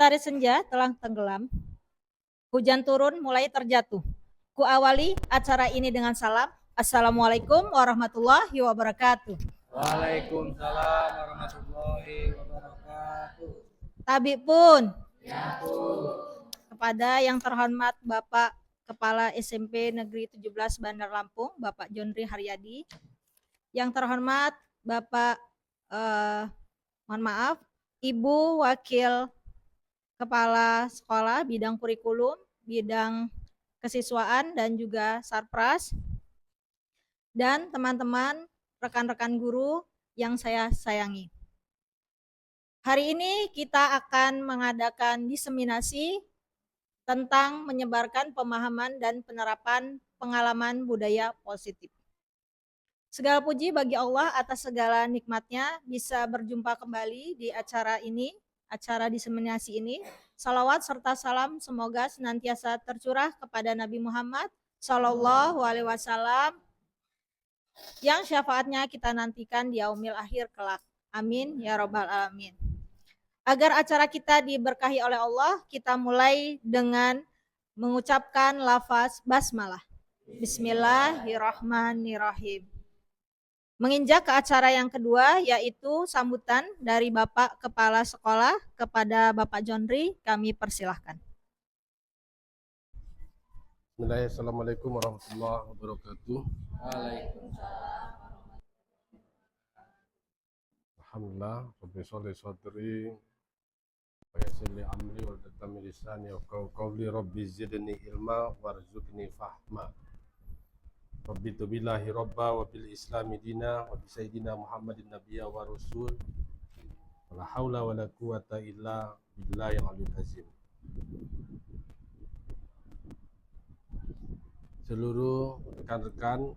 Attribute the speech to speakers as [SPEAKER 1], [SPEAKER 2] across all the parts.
[SPEAKER 1] Mentari senja telah tenggelam, hujan turun mulai terjatuh. Ku awali acara ini dengan salam. Assalamualaikum warahmatullahi wabarakatuh.
[SPEAKER 2] Waalaikumsalam warahmatullahi wabarakatuh.
[SPEAKER 1] Tabik pun.
[SPEAKER 2] Ya,
[SPEAKER 1] Kepada yang terhormat Bapak Kepala SMP Negeri 17 Bandar Lampung, Bapak Jonri Haryadi. Yang terhormat Bapak mohon maaf, Ibu Wakil Kepala Sekolah bidang kurikulum, bidang kesiswaan dan juga Sarpras, dan teman-teman rekan-rekan guru yang saya sayangi. Hari ini kita akan mengadakan diseminasi tentang menyebarkan pemahaman dan penerapan pengalaman budaya positif. Segala puji bagi Allah atas segala nikmatnya bisa berjumpa kembali di acara ini, acara diseminasi ini. Salawat serta salam semoga senantiasa tercurah kepada Nabi Muhammad Sallallahu Alaihi Wasallam yang syafaatnya kita nantikan di yaumil akhir kelak. Amin ya robbal alamin. Agar acara kita diberkahi oleh Allah, kita mulai dengan mengucapkan lafaz basmalah. Bismillahirrahmanirrahim. Menginjak ke acara yang kedua, yaitu sambutan dari Bapak Kepala Sekolah kepada Bapak Jonri, kami persilahkan.
[SPEAKER 3] Bismillahirrahmanirrahim. Assalamualaikum warahmatullahi wabarakatuh.
[SPEAKER 2] Waalaikumsalam.
[SPEAKER 3] Alhamdulillah, Rabbi sholli sadri wa yassir li amri wa tatami lisani yafqahu qawli. Rabbi zidni ilma warzuqni fahma. Rabbi tubillahi rabba wa bil islami dina wa bi sayyidina Muhammadin nabiyya wa rasul. Wala haula wala quwata illa billahi al-aliyyil azim. Seluruh rekan-rekan,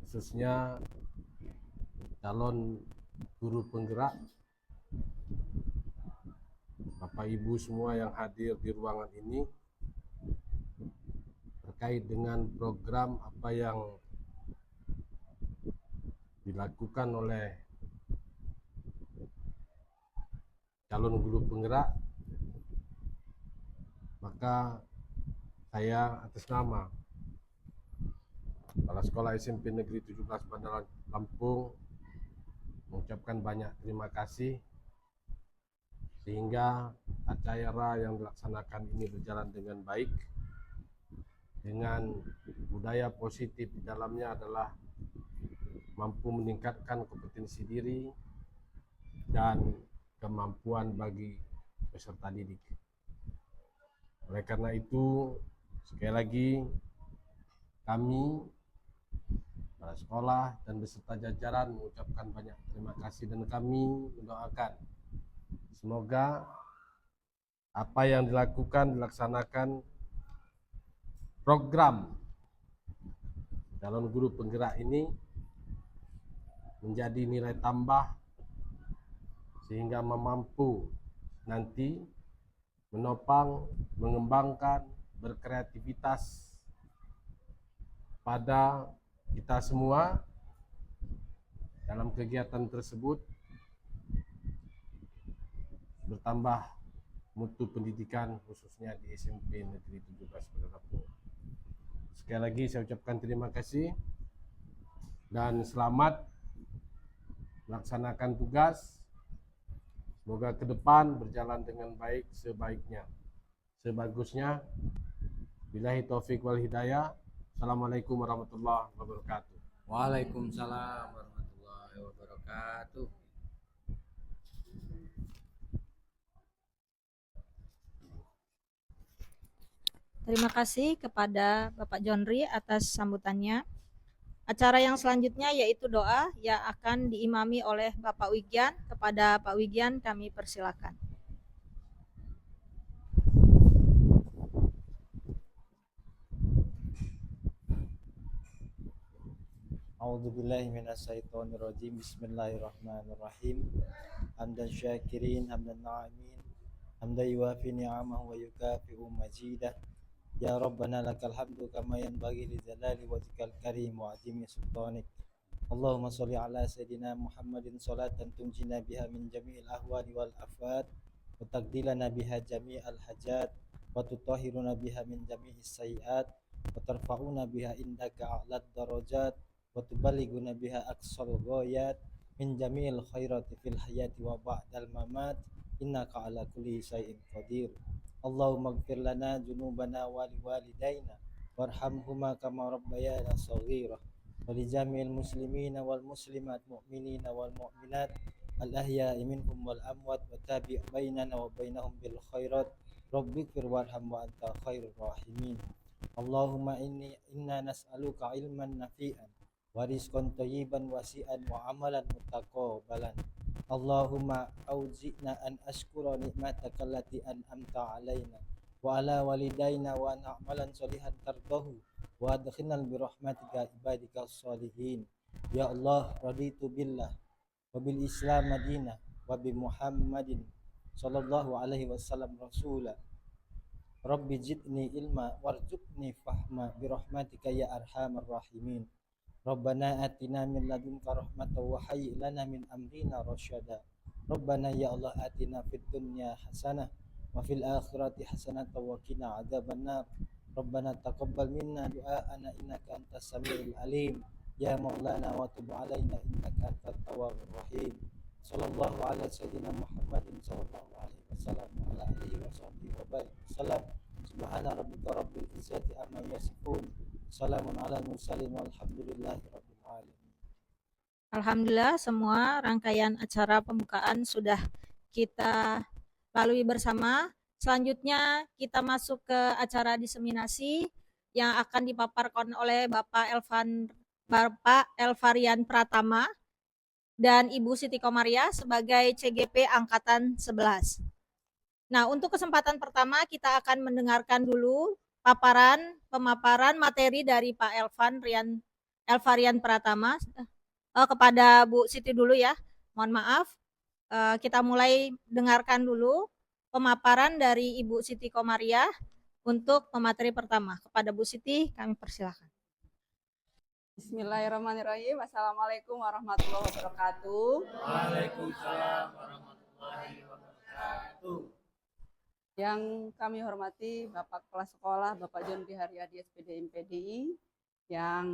[SPEAKER 3] khususnya calon guru penggerak, Bapak Ibu semua yang hadir di ruangan ini, terkait dengan program apa yang dilakukan oleh calon guru penggerak, maka saya atas nama Kepala Sekolah SMP Negeri 17 Bandar Lampung mengucapkan banyak terima kasih sehingga acara yang dilaksanakan ini berjalan dengan baik, dengan budaya positif di dalamnya adalah mampu meningkatkan kompetensi diri dan kemampuan bagi peserta didik. Oleh karena itu, sekali lagi kami para sekolah dan beserta jajaran mengucapkan banyak terima kasih dan kami mendoakan semoga apa yang dilaksanakan program calon guru penggerak ini menjadi nilai tambah sehingga mampu nanti menopang, mengembangkan, berkreativitas pada kita semua dalam kegiatan tersebut, bertambah mutu pendidikan khususnya di SMP Negeri 17 Bandar Lampung. Sekali lagi saya ucapkan terima kasih dan selamat melaksanakan tugas. Semoga ke depan berjalan dengan baik, sebaiknya, sebagusnya. Billahi taufik wal hidayah. Assalamualaikum warahmatullahi wabarakatuh.
[SPEAKER 2] Waalaikumsalam warahmatullahi wabarakatuh.
[SPEAKER 1] Terima kasih kepada Bapak Jonri atas sambutannya. Acara yang selanjutnya yaitu doa yang akan diimami oleh Bapak Wigian. Kepada Pak Wigian kami persilakan.
[SPEAKER 4] A'udzubillahi minasyaitonirrajim. Bismillahirrahmanirrahim. Hamdan syakirin, hamdan na'imin, hamdan yuwafi ni'amahu wa yukafi'u majidah. Ya Rabbana lakal hamdu kama yanbaghi li jalali wajhikal karim wa azimi sultanik. Allahumma sholli ala sayyidina Muhammadin sholatan tunjina biha min jami'il ahwali wal afat wa taqdilana biha jami'al hajat wa tutahhiruna biha min jami'is sayyiat wa tarfa'una biha indaka a'lad darajat wa tuballighuna biha aqsal ghayat min jami'il khairati fil hayati wa ba'dal mamat innaka ala kulli syai'in qadir. Allahumma ighfir lana dzunubana wa liwalidayna warhamhuma kama rabbayana shaghira wa li jami'il muslimina wal muslimat mu'minina wal mu'minat al ahya'i minhum wal amwat wa tabi' bainana wa bainahum bil khairat rabbighfir warham wa anta khairur rahimin. Allahumma inna nas'aluka ilman nafi'an wa rizqan thayyiban wasi'an wa amalan mutaqabbalan. Allahumma auzi'na an ashkura ni'mataka allati an'amta alaina wa ala walidayna wa na'malan sholihan tardahu wa adkhilna bi rahmatika ibadika sholihin. Ya Allah, raditu billah wa bil islam madinah wa bi Muhammadin sallallahu alaihi wasallam rasula. Rabbi zidni ilma warzuqni fahma bi rahmatika ya arhamar rahimin. Rabbana atina min ladunka rahmatan wa hayyi lana min amrina rasyada. Rabbana ya Allah atina fid dunya hasanah wa fil akhirati hasanah wa qina adzabannar. Rabbana taqabbal minna du'aana innaka antas samiul alim. Ya maulana wa tub alaina innaka antat tawwabur rahim. Sallallahu ala sayyidina Muhammadin sallallahu alaihi wasallam wa ala alihi wa sahbihi wa barik wasallam. Subhana rabbika rabbil izzati amma yasifun. Salamun ala mursalin walhamdulillahi rabbil alamin.
[SPEAKER 1] Alhamdulillah, semua rangkaian acara pembukaan sudah kita lalui bersama. Selanjutnya kita masuk ke acara diseminasi yang akan dipaparkan oleh Bapak Elvarian Pratama dan Ibu Siti Komaria sebagai CGP Angkatan 11. Nah, untuk kesempatan pertama kita akan mendengarkan dulu pemaparan materi dari Pak Elvarian Pratama. Kepada Bu Siti dulu ya, mohon maaf. Kita mulai dengarkan dulu pemaparan dari Ibu Siti Komaria untuk pemateri pertama. Kepada Bu Siti kami persilakan.
[SPEAKER 5] Bismillahirrahmanirrahim. Assalamualaikum warahmatullahi wabarakatuh.
[SPEAKER 2] Waalaikumsalam warahmatullahi wabarakatuh.
[SPEAKER 5] Yang kami hormati Bapak Kepala Sekolah, Bapak Jonri Haryadi SPD MPDI. Yang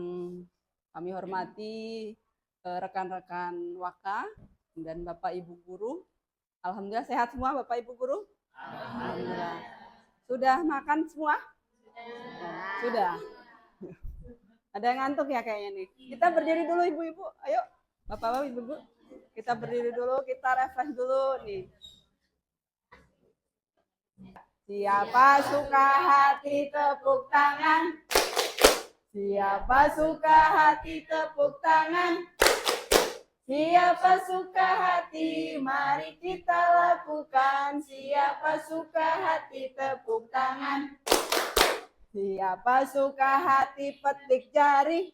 [SPEAKER 5] kami hormati rekan-rekan Waka dan Bapak Ibu Guru. Alhamdulillah sehat semua Bapak Ibu Guru? Alhamdulillah. Sudah makan semua? Sudah. Ada yang ngantuk ya kayaknya nih. Kita berdiri dulu Ibu-Ibu. Ayo Bapak-Bapak Ibu-Ibu. Kita berdiri dulu, kita refresh dulu nih. Siapa suka hati tepuk tangan? Siapa suka hati tepuk tangan? Siapa suka hati, mari kita lakukan. Siapa suka hati tepuk tangan? Siapa suka hati petik jari?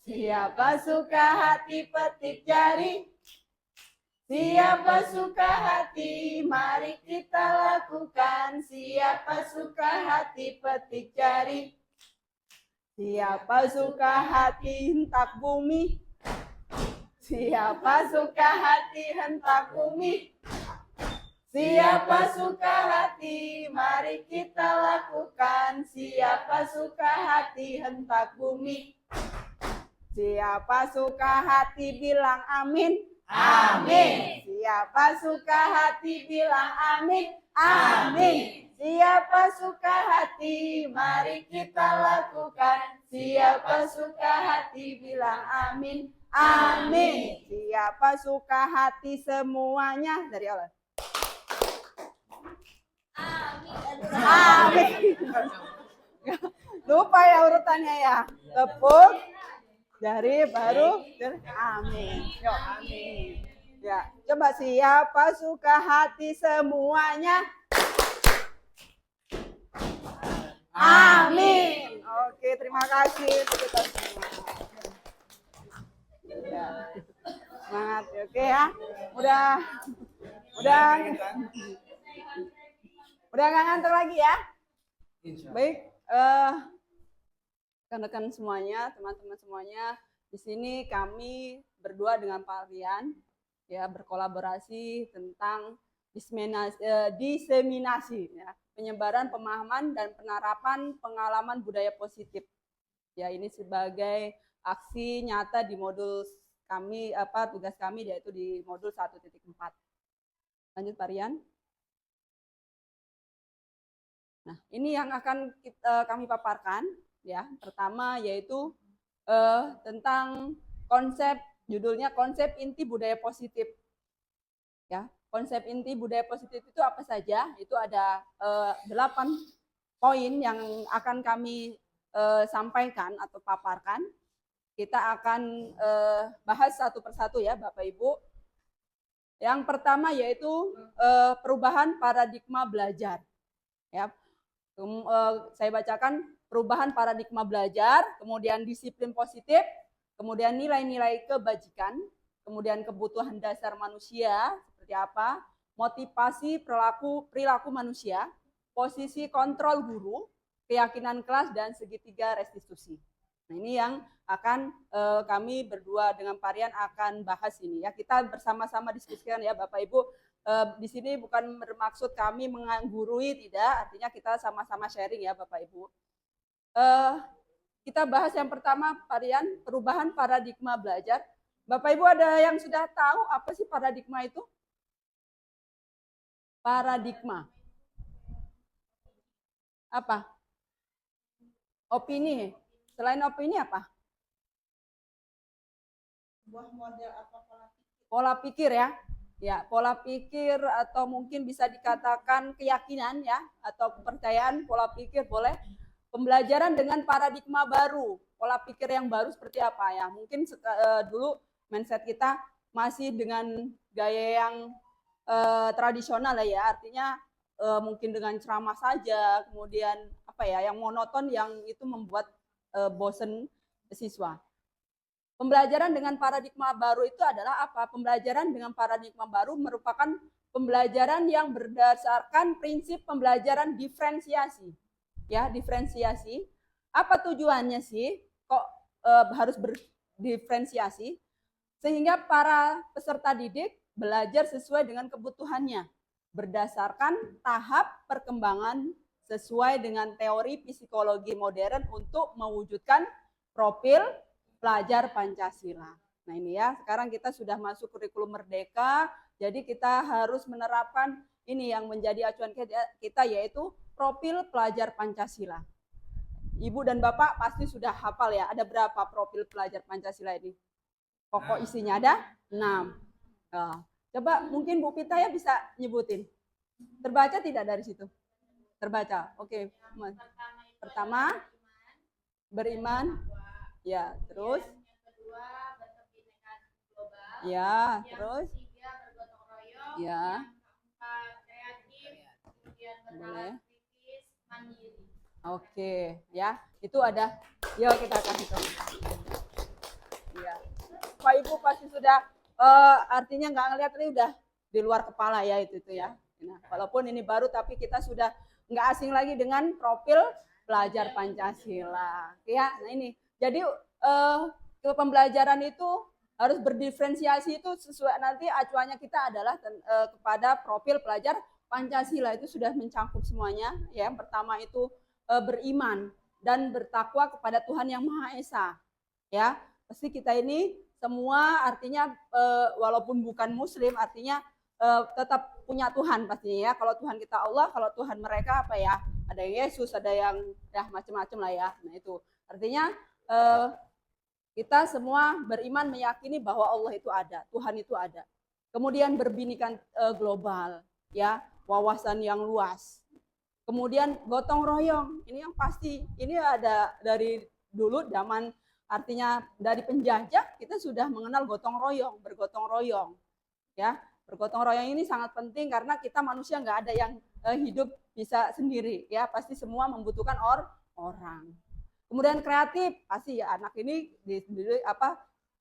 [SPEAKER 5] Siapa suka hati petik jari? Siapa suka hati, mari kita lakukan. Siapa suka hati petik jari? Siapa suka hati hentak bumi? Siapa suka hati hentak bumi? Siapa suka hati, mari kita lakukan. Siapa suka hati hentak bumi? Siapa suka hati bilang amin? Amin. Siapa suka hati bilang amin? Amin. Siapa suka hati, mari kita lakukan. Siapa suka hati bilang amin? Amin. Siapa suka hati semuanya? Dari Allah. Amin. Lupa ya urutannya ya. Tepuk jari baru amin. Yuk, amin. Ya, coba siapa suka hati semuanya? Amin. Oke, terima kasih kita semua. Ya. Semangat, oke ya. Udah nggak ngantuk lagi ya? Baik, rekan-rekan semuanya, teman-teman semuanya, Di sini kami berdua dengan Pak Rian ya berkolaborasi tentang diseminasi ya, penyebaran pemahaman dan penerapan pengalaman budaya positif. Ya, ini sebagai aksi nyata di modul kami tugas kami yaitu di modul 1.4. Lanjut Pak Rian. Nah, ini yang akan kami paparkan ya. Pertama yaitu tentang konsep, judulnya konsep inti budaya positif. Ya, konsep inti budaya positif itu apa saja? Itu ada 8 poin yang akan kami sampaikan atau paparkan. Kita akan bahas satu persatu ya Bapak Ibu. Yang pertama yaitu perubahan paradigma belajar. Ya, saya bacakan perubahan paradigma belajar, kemudian disiplin positif, kemudian nilai-nilai kebajikan, kemudian kebutuhan dasar manusia seperti apa, motivasi perilaku manusia, posisi kontrol guru, keyakinan kelas, dan segitiga restitusi. Nah, ini yang akan kami berdua dengan Pak Rian akan bahas ini ya. Kita bersama-sama diskusikan ya Bapak Ibu. Di sini bukan bermaksud kami menggurui, tidak, artinya kita sama-sama sharing ya Bapak Ibu. Kita bahas yang pertama Pak Rian, perubahan paradigma belajar. Bapak Ibu ada yang sudah tahu apa sih paradigma itu? Paradigma. Apa? Opini. Selain opini apa?
[SPEAKER 1] Sebuah model atau
[SPEAKER 5] pola pikir ya. Ya, pola pikir atau mungkin bisa dikatakan keyakinan ya atau kepercayaan, pola pikir boleh. Pembelajaran dengan paradigma baru, pola pikir yang baru seperti apa ya? Mungkin dulu mindset kita masih dengan gaya yang tradisional ya, artinya mungkin dengan ceramah saja, kemudian apa ya, yang monoton yang itu membuat bosen siswa. Pembelajaran dengan paradigma baru itu adalah apa? Pembelajaran dengan paradigma baru merupakan pembelajaran yang berdasarkan prinsip pembelajaran diferensiasi. Ya, diferensiasi. Apa tujuannya sih? Kok harus berdiferensiasi? Sehingga para peserta didik belajar sesuai dengan kebutuhannya, berdasarkan tahap perkembangan sesuai dengan teori psikologi modern untuk mewujudkan profil pelajar Pancasila. Nah ini ya, sekarang kita sudah masuk kurikulum merdeka, jadi kita harus menerapkan ini yang menjadi acuan kita yaitu profil pelajar Pancasila. Ibu dan Bapak pasti sudah hafal ya, ada berapa profil pelajar Pancasila ini? Pokok isinya ada 6. Nah, coba mungkin Bu Pita ya bisa nyebutin. Terbaca tidak dari situ? Terbaca, oke. Pertama, beriman. Ya, terus?
[SPEAKER 6] Yang kedua, berkebinekaan global.
[SPEAKER 5] Ya,
[SPEAKER 6] yang
[SPEAKER 5] terus?
[SPEAKER 6] ketiga, bergotong royong.
[SPEAKER 5] Ya.
[SPEAKER 6] Yang keempat, kreatif. Kemudian bernalar kritis, mandiri.
[SPEAKER 5] Oke, ya. Itu ada. Yuk kita kasih tahu. Ya. Pak Ibu pasti sudah artinya nggak ngelihat ini udah di luar kepala ya itu ya. Nah, walaupun ini baru tapi kita sudah nggak asing lagi dengan profil pelajar Pancasila. Ya, nah ini. Jadi pembelajaran itu harus berdiferensiasi itu sesuai nanti acuannya kita adalah kepada profil pelajar Pancasila itu sudah mencakup semuanya. Ya, yang pertama itu beriman dan bertakwa kepada Tuhan Yang Maha Esa. Ya, pasti kita ini semua artinya walaupun bukan Muslim artinya tetap punya Tuhan pastinya ya. Kalau Tuhan kita Allah, kalau Tuhan mereka apa ya? Ada yang Yesus, ada yang ya macam-macam lah ya. Nah itu artinya kita semua beriman meyakini bahwa Allah itu ada, Tuhan itu ada. Kemudian berbinekaan global, ya, wawasan yang luas. Kemudian gotong royong, ini yang pasti, ini ada dari dulu zaman artinya dari penjajah kita sudah mengenal gotong royong, bergotong royong, ya. Bergotong royong ini sangat penting karena kita manusia nggak ada yang hidup bisa sendiri, ya, pasti semua membutuhkan orang. Kemudian kreatif, pasti ya anak ini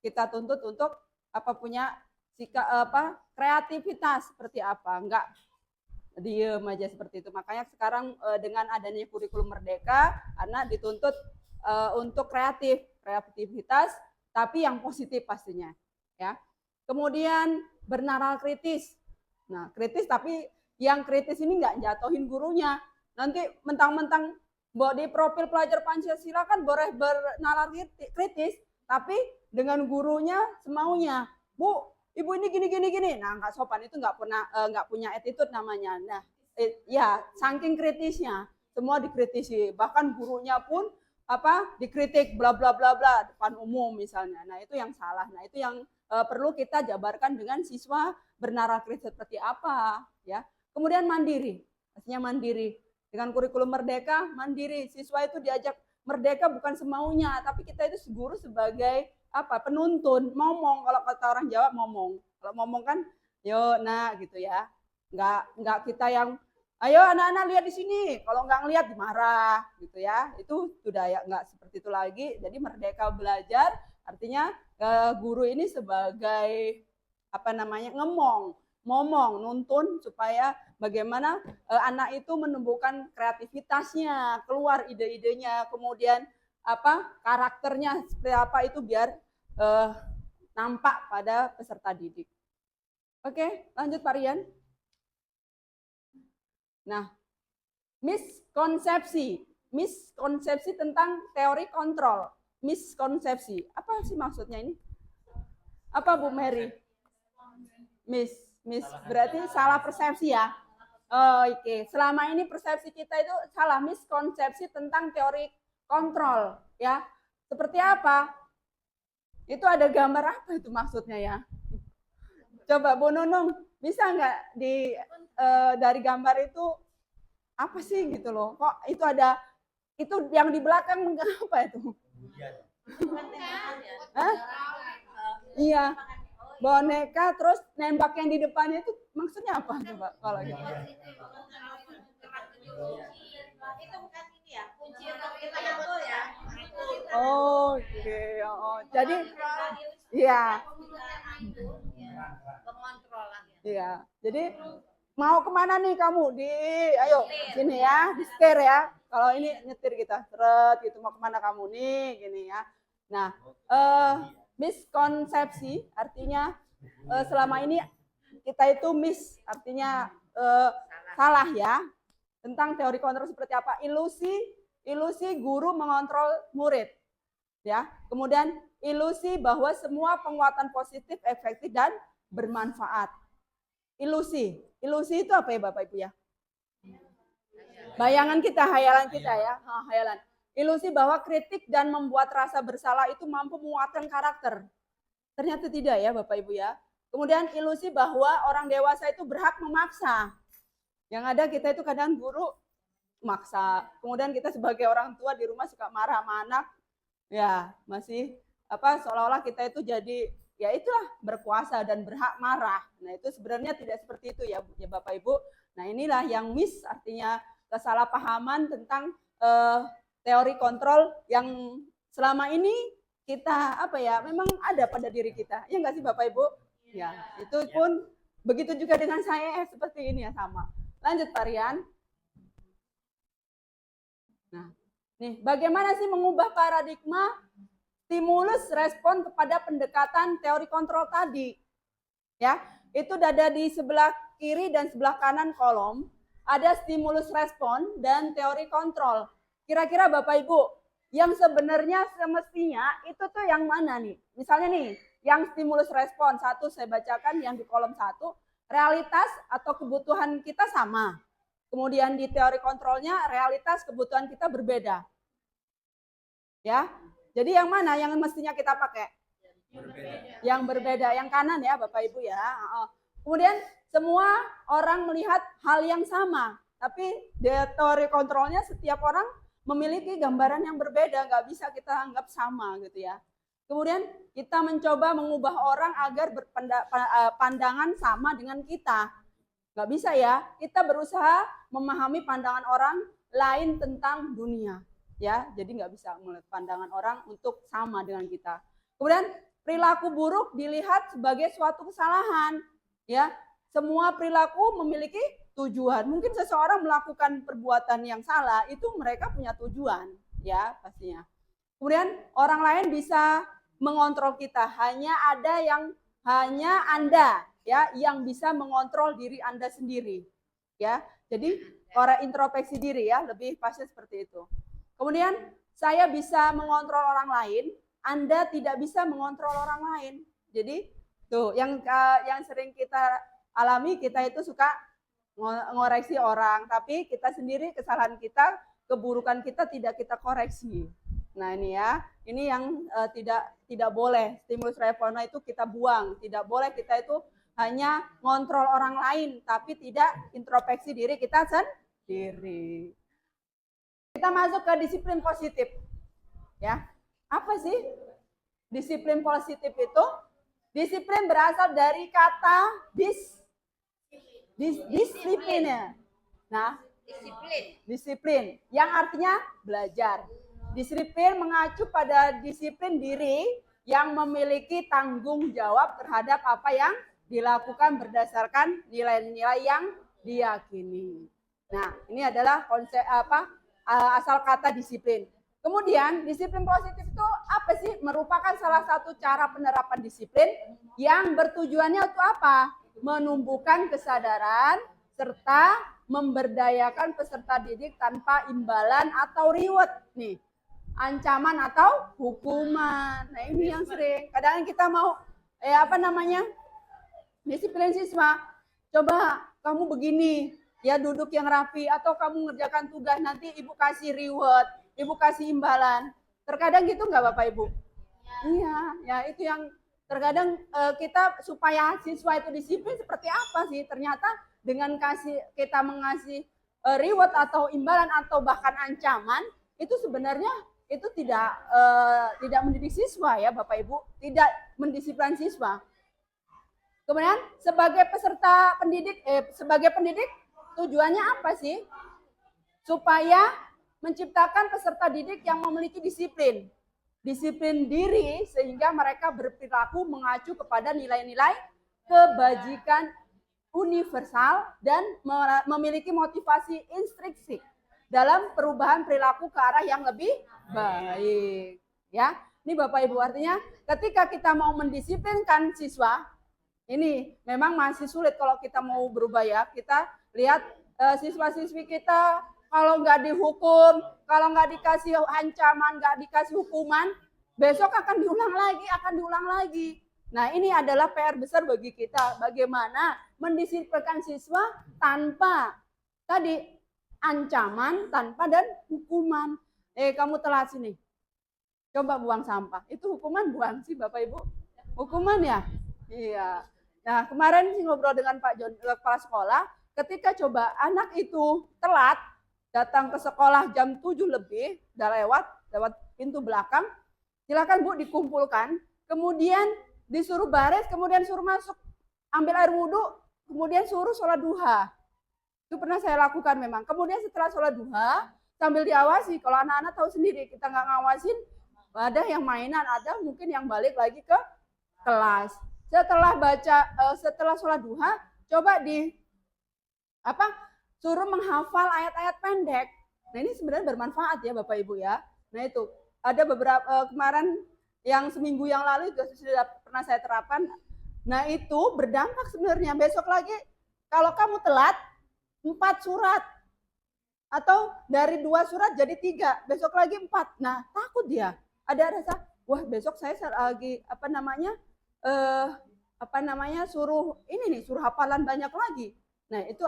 [SPEAKER 5] kita tuntut untuk punya sikap kreativitas seperti apa, enggak diem aja seperti itu. Makanya sekarang dengan adanya kurikulum merdeka, anak dituntut untuk kreativitas tapi yang positif pastinya, ya. Kemudian bernalar kritis. Nah, kritis tapi yang kritis ini nggak jatuhin gurunya. Nanti mentang-mentang di profil pelajar Pancasila kan boleh bernalar kritis, tapi dengan gurunya semaunya. Bu, ibu ini gini. Nah, nggak sopan, itu nggak punya attitude namanya. Nah, ya saking kritisnya, semua dikritisi. Bahkan gurunya pun dikritik bla bla bla bla depan umum misalnya. Nah, itu yang salah. Nah, itu yang perlu kita jabarkan dengan siswa bernalar kritis seperti apa, ya. Kemudian mandiri, pastinya mandiri. Dengan kurikulum merdeka, mandiri. Siswa itu diajak merdeka bukan semaunya, tapi kita itu guru sebagai penuntun, ngomong. Kalau kata orang Jawa ngomong. Kalau ngomong kan, yo nah gitu ya. Nggak kita yang ayo anak-anak lihat di sini, kalau nggak ngelihat dimarah gitu ya. Itu sudah ya nggak seperti itu lagi. Jadi merdeka belajar artinya guru ini sebagai ngomong, nuntun supaya bagaimana anak itu menumbuhkan kreativitasnya, keluar ide-idenya, kemudian karakternya seperti apa itu biar nampak pada peserta didik. Oke, lanjut Pak Rian. Nah, miskonsepsi tentang teori kontrol. Miskonsepsi, apa sih maksudnya ini? Apa Bu Mary? Berarti salah persepsi ya. Oke. Selama ini persepsi kita itu salah, miskonsepsi tentang teori kontrol, ya. Seperti apa? Itu ada gambar apa itu maksudnya ya? Coba Bu Nunung, bisa nggak dari gambar itu apa sih gitu loh? Kok itu ada itu yang di belakang apa itu? Hah? Iya. Boneka terus nembak yang di depannya itu maksudnya apa coba kalau gitu?
[SPEAKER 6] Itu bukan ini ya, kunci untuk kita betul ya.
[SPEAKER 5] Oke. Jadi iya. Iya. Jadi mau kemana nih kamu? Ayo sini ya, di setir ya. Kalau ini nyetir kita, seret gitu, mau kemana kamu nih, gini ya. Nah, miskonsepsi artinya selama ini kita itu artinya salah ya tentang teori kontrol seperti apa. Ilusi guru mengontrol murid, ya. Kemudian ilusi bahwa semua penguatan positif efektif dan bermanfaat. Ilusi itu apa ya Bapak Ibu ya? Bayangan kita, hayalan kita ya, hayalan. Ilusi bahwa kritik dan membuat rasa bersalah itu mampu menguatkan karakter. Ternyata tidak ya Bapak Ibu ya. Kemudian ilusi bahwa orang dewasa itu berhak memaksa. Yang ada kita itu kadang guru maksa. Kemudian kita sebagai orang tua di rumah suka marah sama anak. Ya, masih seolah-olah kita itu jadi ya itulah berkuasa dan berhak marah. Nah, itu sebenarnya tidak seperti itu ya Bapak Ibu. Nah, inilah yang artinya kesalahpahaman tentang teori kontrol yang selama ini kita memang ada pada diri kita. Ya enggak sih Bapak Ibu? Ya, itu pun begitu juga dengan saya seperti ini ya sama. Lanjut Pak Rian. Nah, nih bagaimana sih mengubah paradigma stimulus respon kepada pendekatan teori kontrol tadi? Ya, itu ada di sebelah kiri dan sebelah kanan kolom. Ada stimulus respon dan teori kontrol. Kira-kira Bapak Ibu, yang sebenarnya semestinya itu tuh yang mana nih? Misalnya nih, yang stimulus respon, satu saya bacakan yang di kolom 1, realitas atau kebutuhan kita sama. Kemudian di teori kontrolnya, realitas kebutuhan kita berbeda. Ya, jadi yang mana yang mestinya kita pakai? Yang berbeda, yang kanan ya Bapak Ibu ya. Kemudian semua orang melihat hal yang sama, tapi di teori kontrolnya setiap orang memiliki gambaran yang berbeda, nggak bisa kita anggap sama gitu ya. Kemudian kita mencoba mengubah orang agar berpandangan sama dengan kita. Nggak bisa ya, kita berusaha memahami pandangan orang lain tentang dunia. Ya, jadi nggak bisa melihat pandangan orang untuk sama dengan kita. Kemudian perilaku buruk dilihat sebagai suatu kesalahan. Ya, semua perilaku memiliki tujuan. Mungkin seseorang melakukan perbuatan yang salah, itu mereka punya tujuan, ya pastinya. Kemudian orang lain bisa mengontrol kita. Hanya Anda ya yang bisa mengontrol diri Anda sendiri. Ya. Jadi orang introspeksi diri ya, lebih pasnya seperti itu. Kemudian saya bisa mengontrol orang lain, Anda tidak bisa mengontrol orang lain. Jadi tuh yang sering kita alami, kita itu suka ngoreksi orang, tapi kita sendiri kesalahan kita, keburukan kita tidak kita koreksi. Nah ini ya, ini yang tidak boleh. Stimulus responnya itu kita buang. Tidak boleh kita itu hanya ngontrol orang lain, tapi tidak introspeksi diri kita sendiri. Kita masuk ke disiplin positif. Ya, apa sih disiplin positif itu? Disiplin berasal dari kata disiplin ya. Nah, disiplin yang artinya belajar. Disiplin mengacu pada disiplin diri yang memiliki tanggung jawab terhadap apa yang dilakukan berdasarkan nilai-nilai yang diyakini. Nah, ini adalah konsep asal kata disiplin. Kemudian disiplin positif itu apa sih? Merupakan salah satu cara penerapan disiplin yang bertujuannya untuk apa? Menumbuhkan kesadaran serta memberdayakan peserta didik tanpa imbalan atau reward nih, ancaman atau hukuman. Nah ini yang sering. Kadang kita mau disiplin siswa. Coba kamu begini, ya duduk yang rapi, atau kamu ngerjakan tugas nanti ibu kasih reward, ibu kasih imbalan. Terkadang gitu nggak Bapak Ibu? Iya, ya itu yang terkadang kita supaya siswa itu disiplin seperti apa sih? Ternyata dengan kita mengasih reward atau imbalan atau bahkan ancaman, itu sebenarnya itu tidak mendidik siswa ya Bapak Ibu, tidak mendisiplin siswa. Kemudian sebagai pendidik tujuannya apa sih? Supaya menciptakan peserta didik yang memiliki disiplin diri sehingga mereka berperilaku mengacu kepada nilai-nilai kebajikan universal dan memiliki motivasi intrinsik dalam perubahan perilaku ke arah yang lebih baik. Ya, ini Bapak Ibu, artinya ketika kita mau mendisiplinkan siswa, ini memang masih sulit kalau kita mau berubah ya. Kita lihat siswa-siswi kita kalau nggak dihukum, kalau nggak dikasih ancaman, nggak dikasih hukuman, besok akan diulang lagi. Nah ini adalah PR besar bagi kita, bagaimana mendisiplinkan siswa tanpa tadi ancaman, tanpa dan hukuman. Kamu telat sini, coba buang sampah. Itu hukuman bukan sih Bapak Ibu? Hukuman ya? Iya. Nah kemarin sih ngobrol dengan Pak John, kepala sekolah, ketika coba anak itu telat, datang ke sekolah jam 7 lebih, udah lewat pintu belakang, silakan Bu dikumpulkan, kemudian disuruh baris, kemudian suruh masuk, ambil air wudhu, kemudian suruh sholat duha. Itu pernah saya lakukan memang. Kemudian setelah sholat duha, sambil diawasi, kalau anak-anak tahu sendiri, kita nggak ngawasin, ada yang mainan, ada mungkin yang balik lagi ke kelas. Setelah sholat duha, coba suruh menghafal ayat-ayat pendek. Nah ini sebenarnya bermanfaat ya Bapak Ibu ya. Nah itu ada beberapa kemarin yang seminggu yang lalu itu sudah pernah saya terapkan. Nah itu berdampak sebenarnya. Besok lagi kalau kamu telat 4 surat atau dari 2 surat jadi 3, besok lagi 4. Nah takut dia. Ada rasa wah besok saya lagi suruh hafalan banyak lagi. Nah itu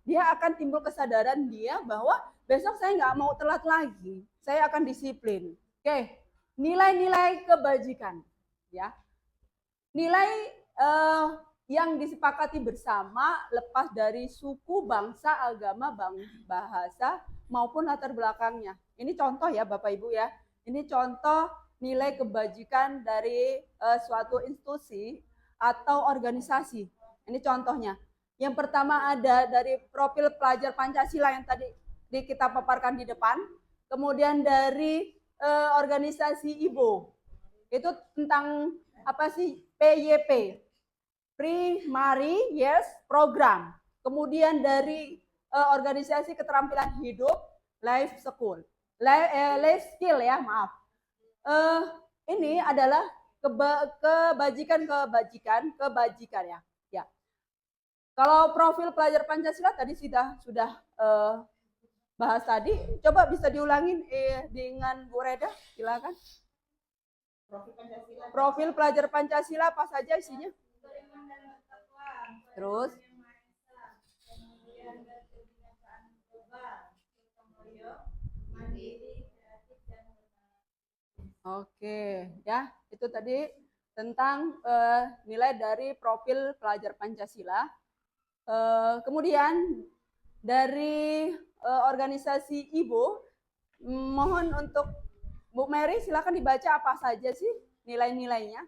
[SPEAKER 5] dia akan timbul kesadaran dia bahwa besok saya nggak mau telat lagi, saya akan disiplin. Oke, nilai-nilai kebajikan, ya, nilai yang disepakati bersama lepas dari suku, bangsa, agama, bahasa maupun latar belakangnya. Ini contoh ya Bapak Ibu ya, ini contoh nilai kebajikan dari suatu institusi atau organisasi. Ini contohnya. Yang pertama ada dari profil pelajar Pancasila yang tadi kita paparkan di depan. Kemudian dari organisasi IBO. Itu tentang apa sih? PYP. Primary Yes Program. Kemudian dari organisasi keterampilan hidup, Life School. Life Skill ya, maaf. Ini adalah kebajikan ya. Ya. Kalau profil pelajar Pancasila tadi sudah bahas tadi, coba bisa diulangin dengan Bu Reda, silakan. Profil pelajar Pancasila apa saja isinya? Terus oke, ya, itu tadi tentang nilai dari profil pelajar Pancasila. Kemudian dari organisasi Ibu, mohon untuk Bu Mary silakan dibaca apa saja sih nilai-nilainya.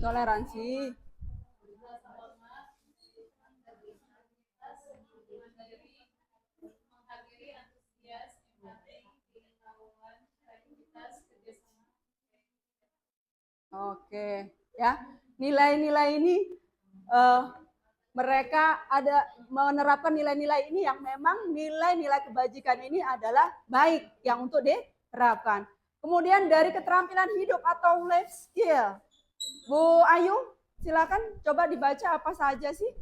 [SPEAKER 5] Toleransi. Oke, ya. Nilai-nilai ini mereka ada menerapkan nilai-nilai ini yang memang nilai-nilai kebajikan ini adalah baik yang untuk diterapkan. Kemudian dari keterampilan hidup atau life skill. Bu Ayu, silakan coba dibaca apa saja sih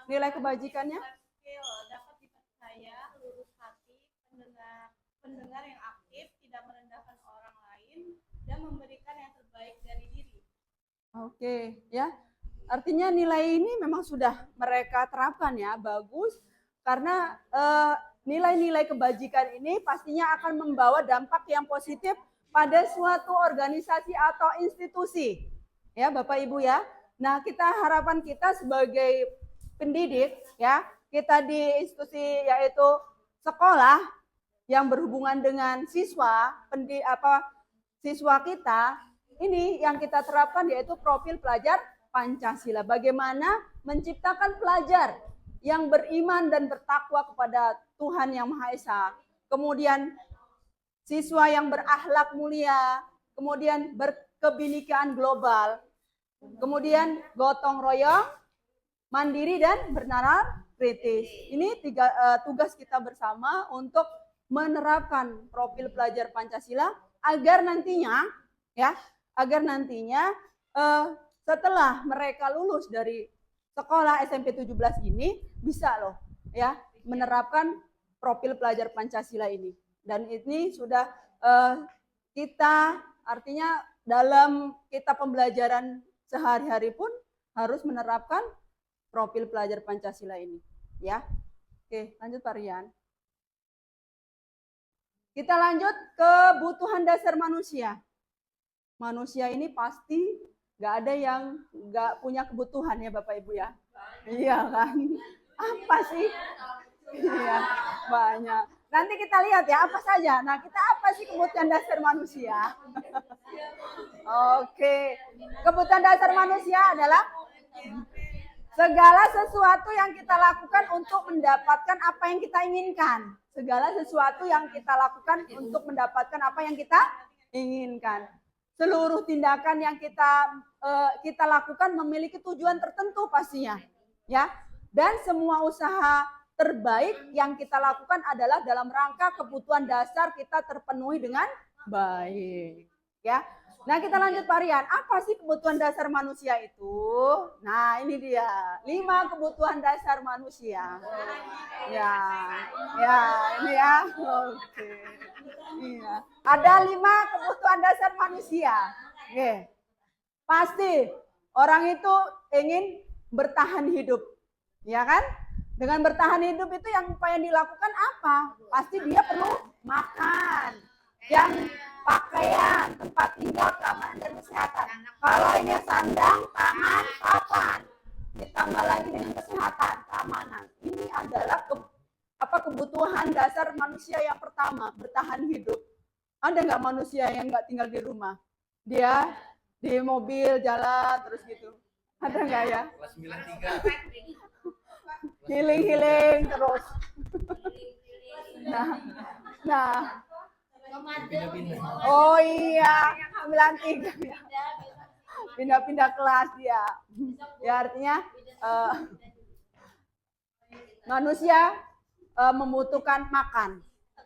[SPEAKER 5] nilai kebajikannya.
[SPEAKER 6] Dapat dipercaya, lurus hati, pendengar yang aktif, tidak merendahkan orang lain, dan memberikan yang terbaik dari diri.
[SPEAKER 5] Oke, ya. Artinya nilai ini memang sudah mereka terapkan ya, bagus. Karena nilai-nilai kebajikan ini pastinya akan membawa dampak yang positif pada suatu organisasi atau institusi. Ya, Bapak Ibu ya. Nah, harapan kita sebagai pendidik ya, kita di institusi yaitu sekolah yang berhubungan dengan siswa, siswa kita, ini yang kita terapkan yaitu profil pelajar Pancasila. Bagaimana menciptakan pelajar yang beriman dan bertakwa kepada Tuhan Yang Maha Esa. Kemudian siswa yang berakhlak mulia, kemudian berkebinekaan global, kemudian gotong royong, mandiri dan bernalar kritis. Ini tugas kita bersama untuk menerapkan profil pelajar Pancasila agar nantinya setelah mereka lulus dari sekolah SMP 17 ini bisa loh ya menerapkan profil pelajar Pancasila ini. Dan ini sudah kita artinya dalam kita pembelajaran sehari-hari pun harus menerapkan profil pelajar Pancasila ini ya. Oke, lanjut Pak Rian. Kita lanjut kebutuhan dasar manusia. Manusia ini pasti nggak ada yang nggak punya kebutuhan ya Bapak Ibu ya. Iya kan? Apa sih? Iya, banyak. Nanti kita lihat ya apa saja. Nah, kita apa sih kebutuhan dasar manusia? Oke. Kebutuhan dasar manusia adalah segala sesuatu yang kita lakukan untuk mendapatkan apa yang kita inginkan. Segala sesuatu yang kita lakukan untuk mendapatkan apa yang kita inginkan. Seluruh tindakan yang kita lakukan memiliki tujuan tertentu pastinya, ya. Dan semua usaha terbaik yang kita lakukan adalah dalam rangka kebutuhan dasar kita terpenuhi dengan baik, ya. Nah, kita lanjut Pak Rian. Apa sih kebutuhan dasar manusia itu? Nah, ini dia. 5 kebutuhan dasar manusia. Ya, ini ya. Oke. Iya. Ada 5 kebutuhan dasar manusia. Oke. Pasti orang itu ingin bertahan hidup. Ya kan? Dengan bertahan hidup itu yang dilakukan apa? Pasti dia perlu makan. Yang pakaian, tempat tinggal, keamanan dan kesehatan. Kalau ini sandang, pangan, papan. Ditambah lagi dengan kesehatan, keamanan. Ini adalah kebutuhan dasar manusia yang pertama, bertahan hidup. Ada nggak manusia yang nggak tinggal di rumah? Dia di mobil jalan terus gitu. Ada nggak ya?
[SPEAKER 2] Kelas 93.
[SPEAKER 5] Healing terus. Nah.
[SPEAKER 2] Pindah-pindah.
[SPEAKER 5] Oh iya, 93 ya. Pindah-pindah kelas dia. Ya artinya manusia membutuhkan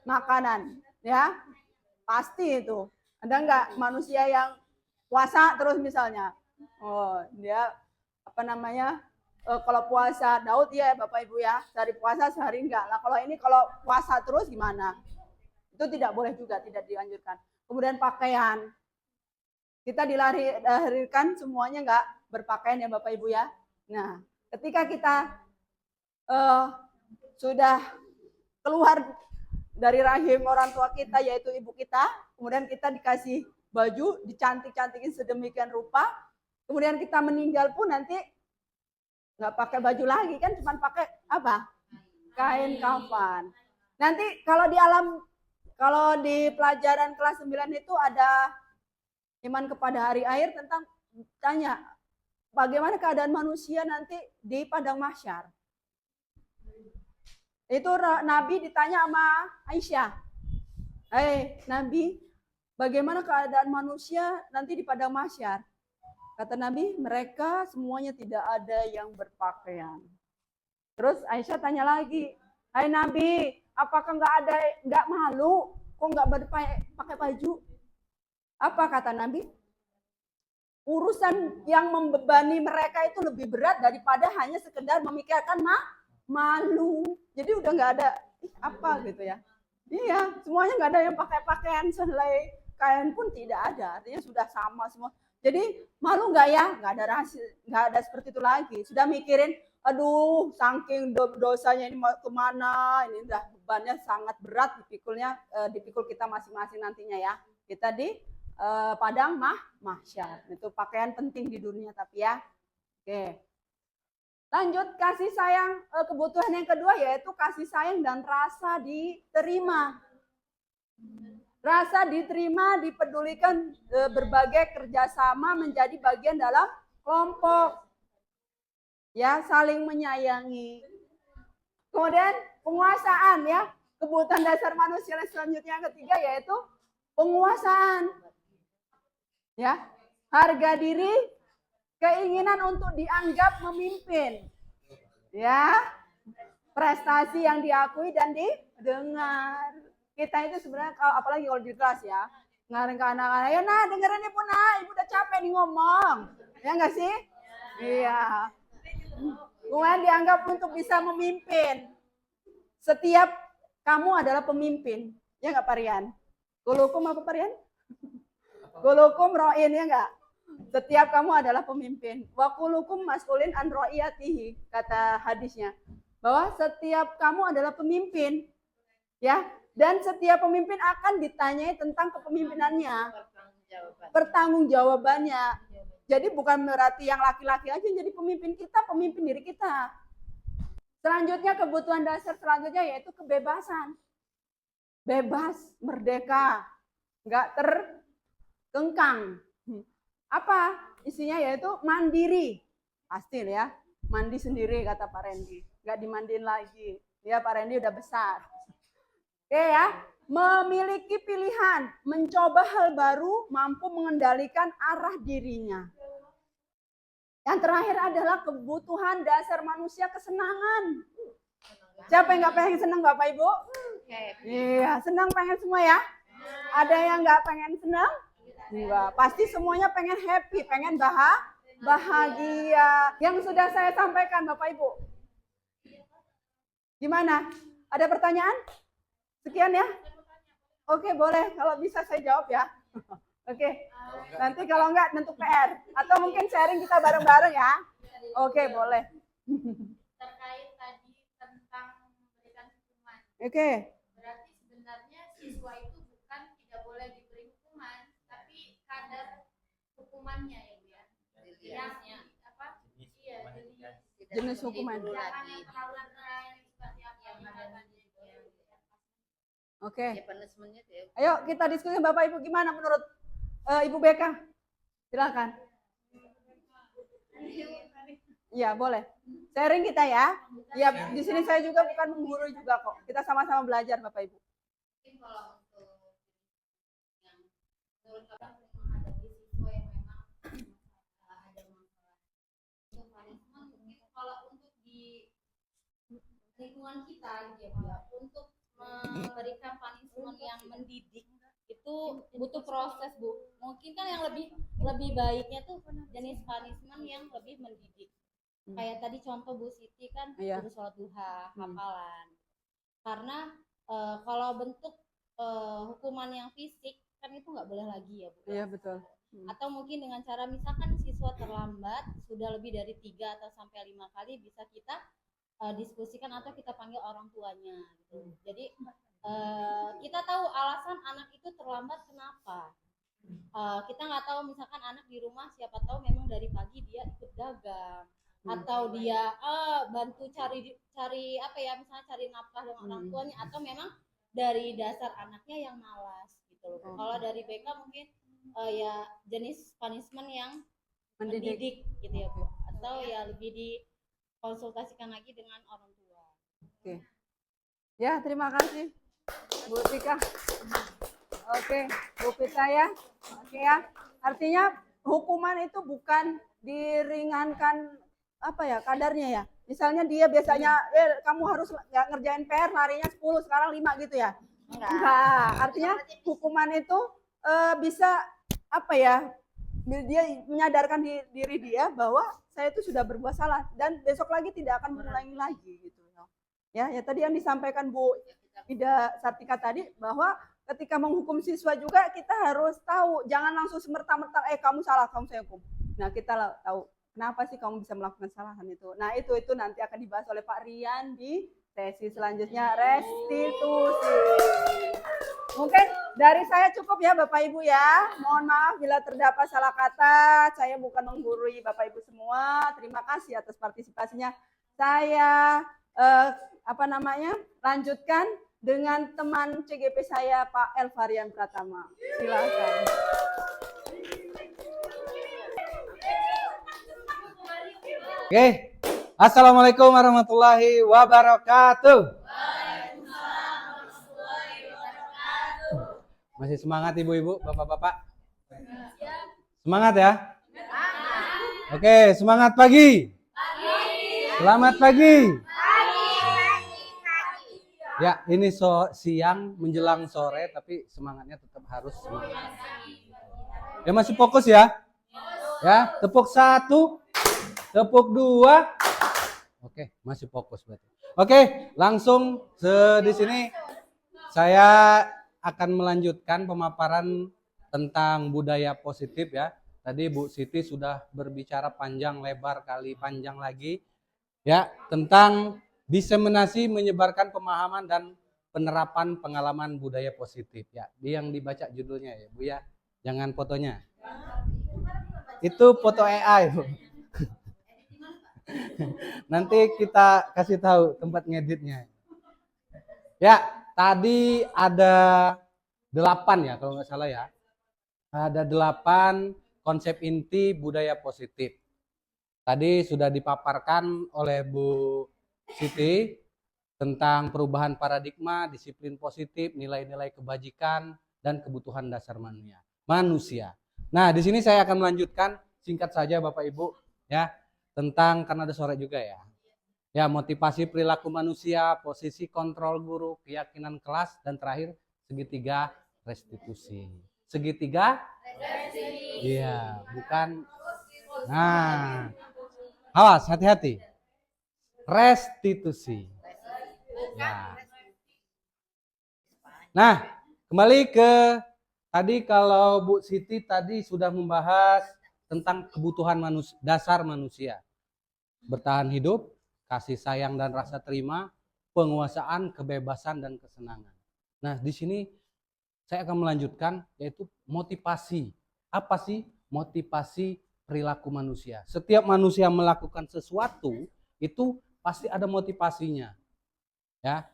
[SPEAKER 5] makanan, ya pasti itu. Ada nggak manusia yang puasa terus misalnya? Oh, dia apa namanya? Kalau puasa Daud ya Bapak Ibu ya, sehari puasa sehari enggak. Lah kalau ini kalau puasa terus gimana? Itu tidak boleh juga, tidak dianjurkan. Kemudian pakaian. Kita dilahirkan semuanya enggak berpakaian ya Bapak Ibu ya. Nah, ketika kita sudah keluar dari rahim orang tua kita yaitu ibu kita, kemudian kita dikasih baju, dicantik-cantikin sedemikian rupa, kemudian kita meninggal pun nanti nggak pakai baju lagi kan, cuma pakai apa? Kain kafan. Nanti kalau di pelajaran kelas 9 itu ada iman kepada hari akhir tentang tanya bagaimana keadaan manusia nanti di padang mahsyar. Itu Nabi ditanya sama Aisyah. Nabi, bagaimana keadaan manusia nanti di padang mahsyar? Kata Nabi, mereka semuanya tidak ada yang berpakaian. Terus Aisyah tanya lagi, hai Nabi, apakah nggak malu? Kok nggak pakai baju? Apa kata Nabi? Urusan yang membebani mereka itu lebih berat daripada hanya sekedar memikirkan malu. Jadi udah nggak ada apa gitu ya. Iya, semuanya nggak ada yang pakai pakaian selai kain pun tidak ada. Artinya sudah sama semua. Jadi malu nggak ya? Nggak ada rahasia, nggak ada seperti itu lagi. Sudah mikirin, aduh, saking dosanya ini mau kemana? Ini udah bebannya sangat berat dipikul kita masing-masing nantinya ya. Kita di padang mahsyar. Itu pakaian penting di dunia tapi ya. Oke. Lanjut kasih sayang, kebutuhan yang kedua yaitu kasih sayang dan rasa diterima. Rasa diterima, dipedulikan, berbagai kerjasama menjadi bagian dalam kelompok. Ya, saling menyayangi. Kemudian penguasaan ya, kebutuhan dasar manusia selanjutnya yang ketiga yaitu penguasaan. Ya, harga diri, keinginan untuk dianggap memimpin. Ya, prestasi yang diakui dan didengar. Kita itu sebenarnya apalagi kalau di kelas ya, ngaring ke anak-anak, ya nah dengerin ibu nah, ibu udah capek nih ngomong. Ya enggak sih? Iya. Kemudian dianggap untuk bisa memimpin. Setiap kamu adalah pemimpin. Ya enggak Pak Rian? Kulukum apa Pak Rian? Kulukum ro'in ya enggak? Setiap kamu adalah pemimpin. Wa kulukum mas'ulin an ro'iyatihi, kata hadisnya. Bahwa setiap kamu adalah pemimpin. Ya, dan setiap pemimpin akan ditanyai tentang kepemimpinannya. Pertanggungjawabannya. Jadi bukan berarti yang laki-laki aja jadi pemimpin kita, pemimpin diri kita. Selanjutnya kebutuhan dasar selanjutnya yaitu kebebasan. Bebas, merdeka, nggak terkengkang. Apa isinya yaitu mandiri. Pasti ya, mandi sendiri kata Pak Randy. Nggak dimandiin lagi. Ya Pak Randy udah besar. Oke ya, memiliki pilihan, mencoba hal baru, mampu mengendalikan arah dirinya. Yang terakhir adalah kebutuhan dasar manusia, kesenangan. Siapa yang nggak pengen senang Bapak Ibu? Iya, senang pengen semua ya. Ada yang nggak pengen senang? Enggak, pasti semuanya pengen happy, pengen bahagia. Yang sudah saya sampaikan Bapak Ibu. Gimana? Ada pertanyaan? Sekian ya. Oke, boleh. Kalau bisa saya jawab ya. Oke. Nanti kalau enggak tentu PR. Atau mungkin sharing kita bareng-bareng ya. Oke, boleh.
[SPEAKER 6] Terkait tadi tentang memberikan hukuman.
[SPEAKER 5] Oke.
[SPEAKER 6] Berarti sebenarnya siswa itu bukan tidak boleh diberi hukuman, tapi kadar hukumannya ya Bu ya. Yang apa? Iya,
[SPEAKER 5] Jenis hukuman.
[SPEAKER 6] jangan yang terlalu berat seperti apa yang ada tadi.
[SPEAKER 5] Oke.
[SPEAKER 7] Ya, punishment-nya tuh ya.
[SPEAKER 5] Ayo kita diskusi Bapak Ibu gimana menurut Ibu Beka? Silakan. Iya, boleh. Sharing kita ya. Ya, di sini saya juga bukan menggurui juga kok. Kita sama-sama belajar Bapak Ibu.
[SPEAKER 6] Mungkin kalau untuk yang menurut Bapak menghadapi siswa yang memang ada masalah untuk punishment, mungkin kalau untuk di
[SPEAKER 7] lingkungan kita gitu ya Bu ya, untuk memberikan punishment yang mendidik itu butuh proses Bu. Mungkin kan yang lebih baiknya tuh jenis punishment yang lebih mendidik. Kayak tadi contoh Bu Siti kan
[SPEAKER 5] Iya.
[SPEAKER 7] suruh sholat duha, hafalan. Karena kalau bentuk hukuman yang fisik kan itu nggak boleh lagi ya Bu.
[SPEAKER 5] Iya betul.
[SPEAKER 7] Atau mungkin dengan cara misalkan siswa terlambat sudah lebih dari 3 atau sampai 5 kali bisa kita diskusikan atau kita panggil orang tuanya gitu. Jadi kita tahu alasan anak itu terlambat kenapa. Kita nggak tahu misalkan anak di rumah siapa tahu memang dari pagi dia ikut dagang atau dia bantu cari apa ya misalnya cari nafkah dengan orang tuanya atau memang dari dasar anaknya yang malas gitu loh. Kalau dari BK mungkin ya jenis punishment yang mendidik gitu ya Bu, atau ya lebih dikonsultasikan lagi dengan orang tua.
[SPEAKER 5] Oke. Ya, terima kasih Bu Tika. Oke, Bu Pita ya. Oke ya. Artinya hukuman itu bukan diringankan apa ya kadarnya ya. Misalnya dia biasanya kamu harus nggak ngerjain PR larinya 10 sekarang 5 gitu ya. Enggak. Artinya hukuman itu bisa apa ya? Dia menyadarkan diri dia bahwa saya itu sudah berbuat salah dan besok lagi tidak akan mengulangi lagi gitu. Ya tadi yang disampaikan Bu Ida Sartika tadi bahwa ketika menghukum siswa juga kita harus tahu jangan langsung semerta-merta kamu salah kamu saya hukum. Nah kita tahu kenapa sih kamu bisa melakukan kesalahan itu. Nah itu nanti akan dibahas oleh Pak Rian di sesi selanjutnya restitusi. Mungkin dari saya cukup ya Bapak Ibu ya. Mohon maaf bila terdapat salah kata. Saya bukan menggurui Bapak Ibu semua. Terima kasih atas partisipasinya. Saya lanjutkan dengan teman CGP saya Pak Elvarian Pratama. Silakan.
[SPEAKER 2] Oke. Assalamualaikum warahmatullahi wabarakatuh. Masih semangat ibu-ibu, bapak-bapak? Semangat ya? Oke, semangat pagi. Selamat pagi. Ya, ini siang menjelang sore, tapi semangatnya tetap harus semangat. Ya masih fokus ya? Ya, tepuk 1, tepuk 2. Oke, masih fokus berarti. Oke, langsung di sini saya akan melanjutkan pemaparan tentang budaya positif ya. Tadi Bu Siti sudah berbicara panjang lebar kali panjang lagi ya tentang diseminasi menyebarkan pemahaman dan penerapan pengalaman budaya positif ya. Yang dibaca judulnya ya Bu ya. Jangan fotonya. Itu foto AI Bu. Nanti kita kasih tahu tempat ngeditnya. Ya, tadi ada 8 ya kalau nggak salah ya. Ada 8 konsep inti budaya positif. Tadi sudah dipaparkan oleh Bu Siti tentang perubahan paradigma, disiplin positif, nilai-nilai kebajikan, dan kebutuhan dasar manusia. Nah, di sini saya akan melanjutkan singkat saja Bapak Ibu ya tentang karena ada sore juga ya. Ya, motivasi perilaku manusia, posisi kontrol guru, keyakinan kelas, dan terakhir segitiga restitusi. Segitiga? Iya, bukan. Nah, awas, hati-hati. Restitusi. Ya. Nah, kembali ke tadi kalau Bu Siti tadi sudah membahas tentang kebutuhan dasar manusia. Bertahan hidup, kasih sayang dan rasa terima, penguasaan, kebebasan dan kesenangan. Nah, di sini saya akan melanjutkan yaitu motivasi. Apa sih motivasi perilaku manusia? Setiap manusia melakukan sesuatu itu pasti ada motivasinya. Ya.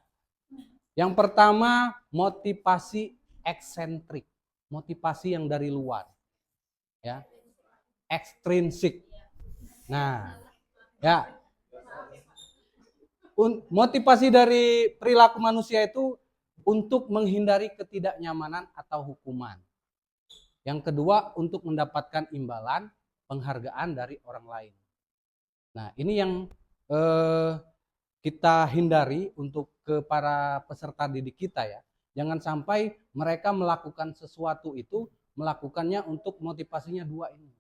[SPEAKER 2] Yang pertama, motivasi eksentrik. Motivasi yang dari luar. Ya. Ekstrinsik. Nah, ya. Motivasi dari perilaku manusia itu untuk menghindari ketidaknyamanan atau hukuman. Yang kedua, untuk mendapatkan imbalan, penghargaan dari orang lain. Nah, ini yang kita hindari untuk ke para peserta didik kita ya. Jangan sampai mereka melakukan sesuatu itu, melakukannya untuk motivasinya dua ini.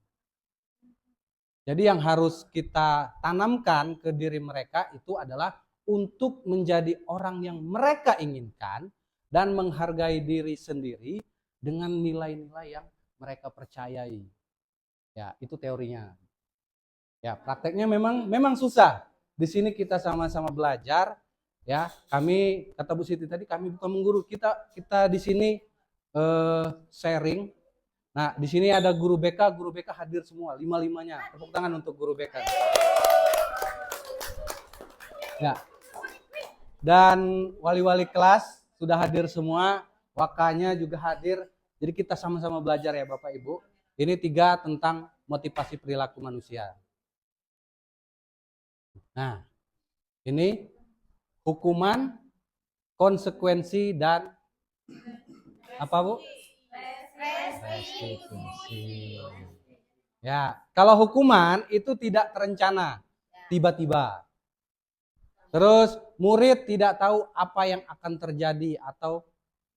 [SPEAKER 2] Jadi yang harus kita tanamkan ke diri mereka itu adalah untuk menjadi orang yang mereka inginkan dan menghargai diri sendiri dengan nilai-nilai yang mereka percayai. Ya, itu teorinya. Ya, prakteknya memang susah. Di sini kita sama-sama belajar. Ya, kami kata Bu Siti tadi kami bukan mengguru, kita di sini sharing. Nah, di sini ada guru BK hadir semua, 5-5-nya. Tepuk tangan untuk guru BK. Ya. Dan wali-wali kelas sudah hadir semua, wakanya juga hadir. Jadi kita sama-sama belajar ya Bapak Ibu. Ini 3 tentang motivasi perilaku manusia. Nah, ini hukuman, konsekuensi, dan apa Bu? Restitusi. Ya, kalau hukuman itu tidak terencana, tiba-tiba. Terus murid tidak tahu apa yang akan terjadi atau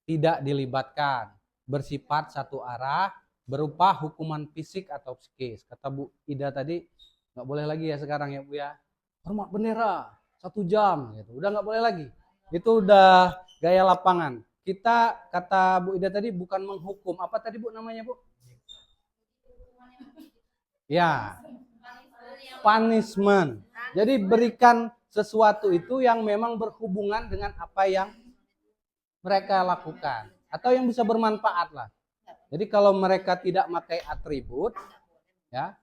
[SPEAKER 2] tidak dilibatkan, bersifat satu arah, berupa hukuman fisik atau psikis. Kata Bu Ida tadi, nggak boleh lagi ya sekarang ya Bu ya. Hormat bendera 1 jam, gitu. Udah nggak boleh lagi. Itu udah gaya lapangan. Kita kata Bu Ida tadi bukan menghukum. Apa tadi Bu namanya Bu? Ya, punishment. Jadi berikan sesuatu itu yang memang berhubungan dengan apa yang mereka lakukan. Atau yang bisa bermanfaat lah. Jadi kalau mereka tidak pakai atribut, ya,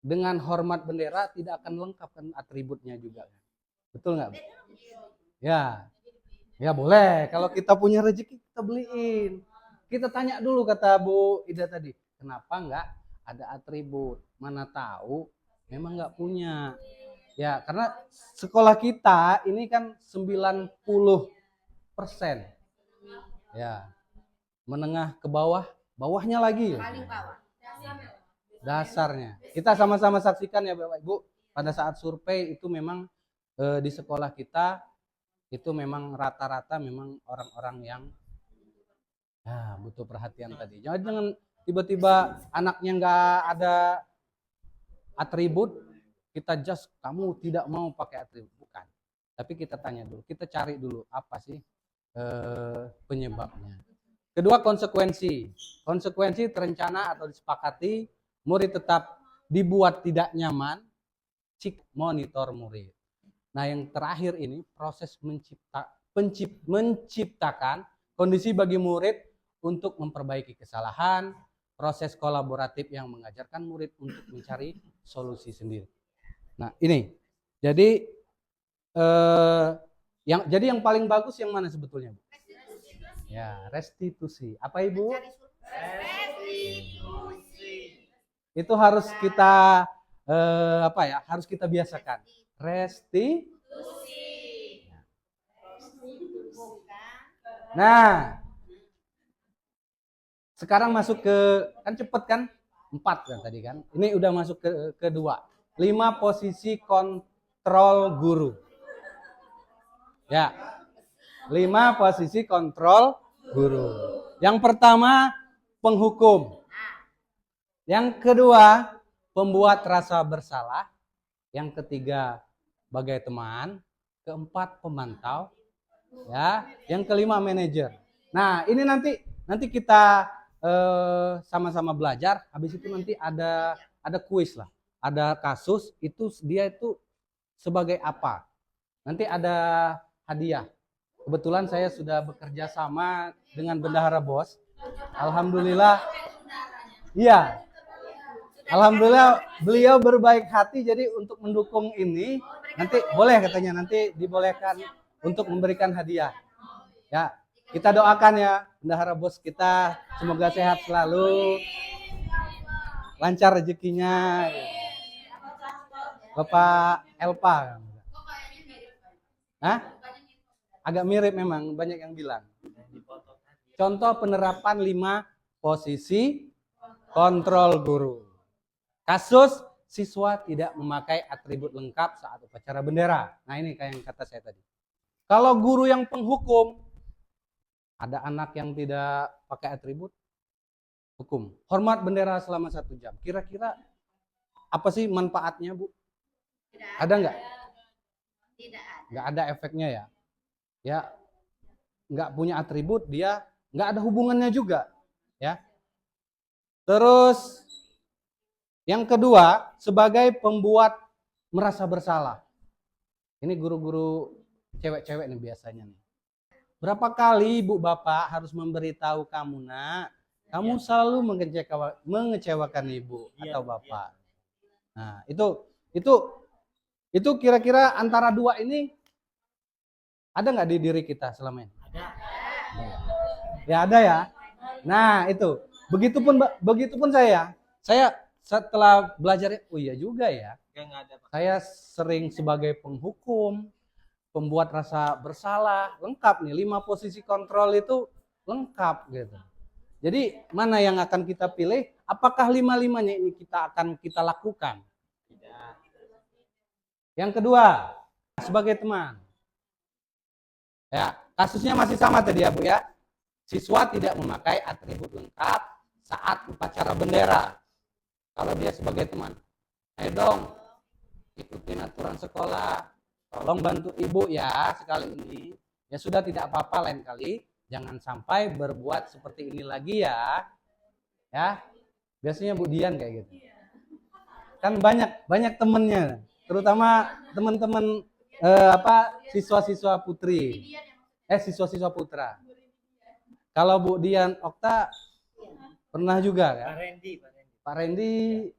[SPEAKER 2] dengan hormat bendera tidak akan lengkap kan atributnya juga. Betul nggak? Ya. Ya boleh, kalau kita punya rezeki kita beliin. Kita tanya dulu kata Bu Ida tadi, kenapa nggak ada atribut? Mana tahu memang nggak punya. Ya karena sekolah kita ini kan 90%. Ya, menengah ke bawah, bawahnya lagi. Dasarnya. Kita sama-sama saksikan ya Bapak Ibu, pada saat survei itu memang di sekolah kita itu memang rata-rata memang orang-orang yang butuh perhatian tadi. Jangan tiba-tiba anaknya nggak ada atribut, kita just kamu tidak mau pakai atribut, bukan. Tapi kita tanya dulu, kita cari dulu apa sih penyebabnya. Kedua, konsekuensi. Konsekuensi terencana atau disepakati, murid tetap dibuat tidak nyaman, cik monitor murid. Nah yang terakhir ini proses menciptakan kondisi bagi murid untuk memperbaiki kesalahan, proses kolaboratif yang mengajarkan murid untuk mencari solusi sendiri. Nah ini, jadi yang paling bagus yang mana sebetulnya Bu? Ya, restitusi. Apa Ibu? Restitusi. Itu harus kita harus kita biasakan. Restitusi. Nah, sekarang masuk ke, kan cepet kan? 4 kan tadi kan? Ini udah masuk ke kedua. 5 posisi kontrol guru. Ya, 5 posisi kontrol guru. Yang pertama, penghukum. Yang kedua, pembuat rasa bersalah. Yang ketiga, bagai teman. Keempat, pemantau. Ya, yang kelima, manajer. Nah, ini nanti kita sama-sama belajar. Habis itu nanti ada kuis lah. Ada kasus itu dia itu sebagai apa. Nanti ada hadiah. Kebetulan saya sudah bekerja sama dengan Bendahara Bos. Alhamdulillah. Iya. Alhamdulillah beliau berbaik hati, jadi untuk mendukung ini nanti boleh katanya, nanti dibolehkan untuk memberikan hadiah. Ya, kita doakan ya Bendahara Bos kita semoga sehat selalu, lancar rezekinya. Bapak Elpa. Hah? Agak mirip memang, banyak yang bilang. Contoh penerapan 5 posisi kontrol guru. Kasus siswa tidak memakai atribut lengkap saat upacara bendera. Nah ini kayak yang kata saya tadi. Kalau guru yang penghukum, ada anak yang tidak pakai atribut, hukum. Hormat bendera selama 1 jam. Kira-kira apa sih manfaatnya, Bu? Ada nggak?
[SPEAKER 7] Tidak ada.
[SPEAKER 2] Nggak ada efeknya ya. Ya, nggak punya atribut, dia nggak ada hubungannya juga. Ya. Terus yang kedua, sebagai pembuat merasa bersalah. Ini guru-guru cewek-cewek nih biasanya nih. Berapa kali Ibu Bapak harus memberitahu kamu, Nak, kamu selalu mengecewakan Ibu atau Bapak. Nah, itu kira-kira antara dua ini ada nggak di diri kita selama ini? Ada. Ya ada ya. Nah, itu. Begitupun saya setelah belajar, oh iya juga ya. Saya sering sebagai penghukum, pembuat rasa bersalah, lengkap nih 5 posisi kontrol itu lengkap gitu. Jadi mana yang akan kita pilih? Apakah 5-5-nya ini akan kita lakukan? Tidak. Yang kedua, sebagai teman. Ya, kasusnya masih sama tadi ya Bu ya. Siswa tidak memakai atribut lengkap saat upacara bendera. Kalau dia sebagai teman, ayo dong ikutin aturan sekolah. Tolong bantu ibu ya sekali ini. Ya sudah, tidak apa-apa, lain kali jangan sampai berbuat seperti ini lagi ya. Ya, biasanya Bu Dian kayak gitu. Kan banyak temennya, terutama teman-teman siswa-siswa putri. Siswa-siswa putra. Kalau Bu Dian Okta pernah juga kan? Pak Randy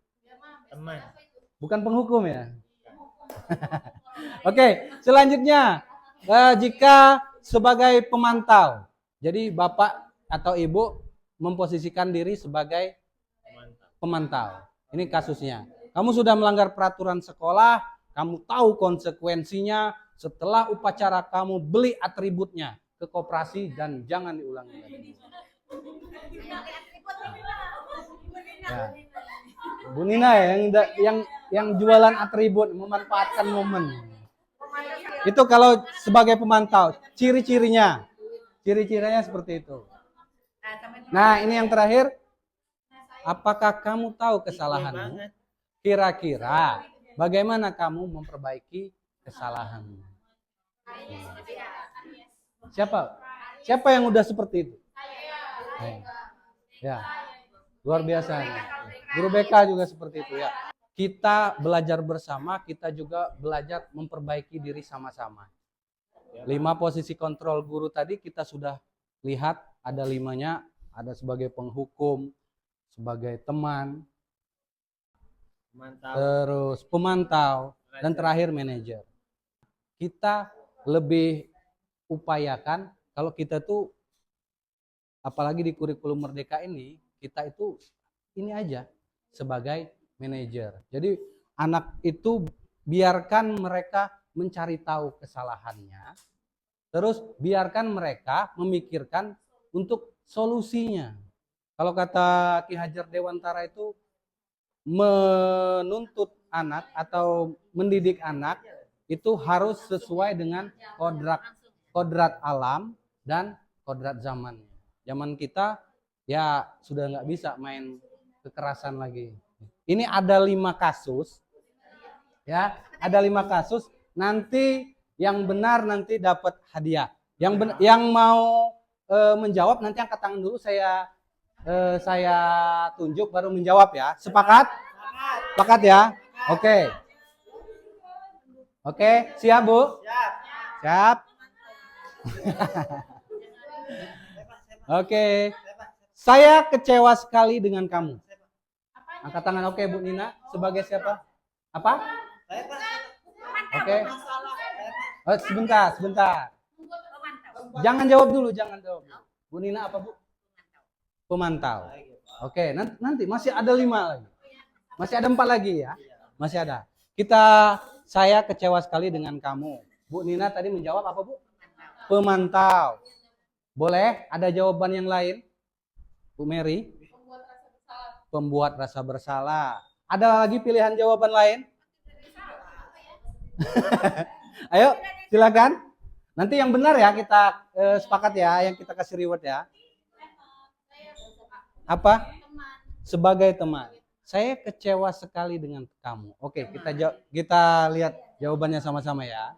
[SPEAKER 2] teman. Bukan penghukum ya? Oke, selanjutnya jika sebagai pemantau, jadi Bapak atau Ibu memposisikan diri sebagai pemantau. Ini kasusnya. Kamu sudah melanggar peraturan sekolah, kamu tahu konsekuensinya. Setelah upacara kamu beli atributnya ke koperasi dan jangan diulangi lagi. Ya. Bu Nina ya, yang jualan atribut, memanfaatkan momen. Itu kalau sebagai pemantau, ciri-cirinya seperti itu. Nah, ini yang terakhir, apakah kamu tahu kesalahanmu? Kira-kira bagaimana kamu memperbaiki kesalahanmu? Siapa yang udah seperti itu? Ya, luar biasa. Guru BK juga seperti itu ya. Kita belajar bersama, kita juga belajar memperbaiki diri sama-sama. 5 posisi kontrol guru tadi kita sudah lihat, ada 5-nya, ada sebagai penghukum, sebagai teman, terus pemantau, dan terakhir manajer. Kita lebih upayakan kalau kita tuh, apalagi di kurikulum Merdeka ini, kita itu ini aja sebagai manajer. Jadi anak itu biarkan mereka mencari tahu kesalahannya, terus biarkan mereka memikirkan untuk solusinya. Kalau kata Ki Hajar Dewantara itu, menuntut anak atau mendidik anak itu harus sesuai dengan kodrat alam dan kodrat zaman. Zaman kita ya sudah nggak bisa main kekerasan lagi. Ini ada 5 kasus, ya, ada 5 kasus. Nanti yang benar nanti dapat hadiah. Yang mau menjawab nanti angkat tangan dulu, saya tunjuk baru menjawab ya. Sepakat? Sepakat ya? Oke. Oke, siap Bu? Siap. Oke. Saya kecewa sekali dengan kamu. Angkat tangan. Oke, Bu Nina. Sebagai siapa? Apa? Oke. Oh, sebentar. Jangan jawab dulu, jangan jawab. Bu Nina apa, Bu? Pemantau. Oke, nanti masih ada 5 lagi. Masih ada 4 lagi ya. Masih ada. Saya kecewa sekali dengan kamu. Bu Nina tadi menjawab apa, Bu? Pemantau. Boleh ada jawaban yang lain? Bu Mary? Pembuat rasa bersalah. Ada lagi pilihan jawaban lain? Ayo, silakan. Nanti yang benar ya kita sepakat ya, yang kita kasih reward ya. Apa? Sebagai teman. Saya kecewa sekali dengan kamu. Oke, kita lihat jawabannya sama-sama ya.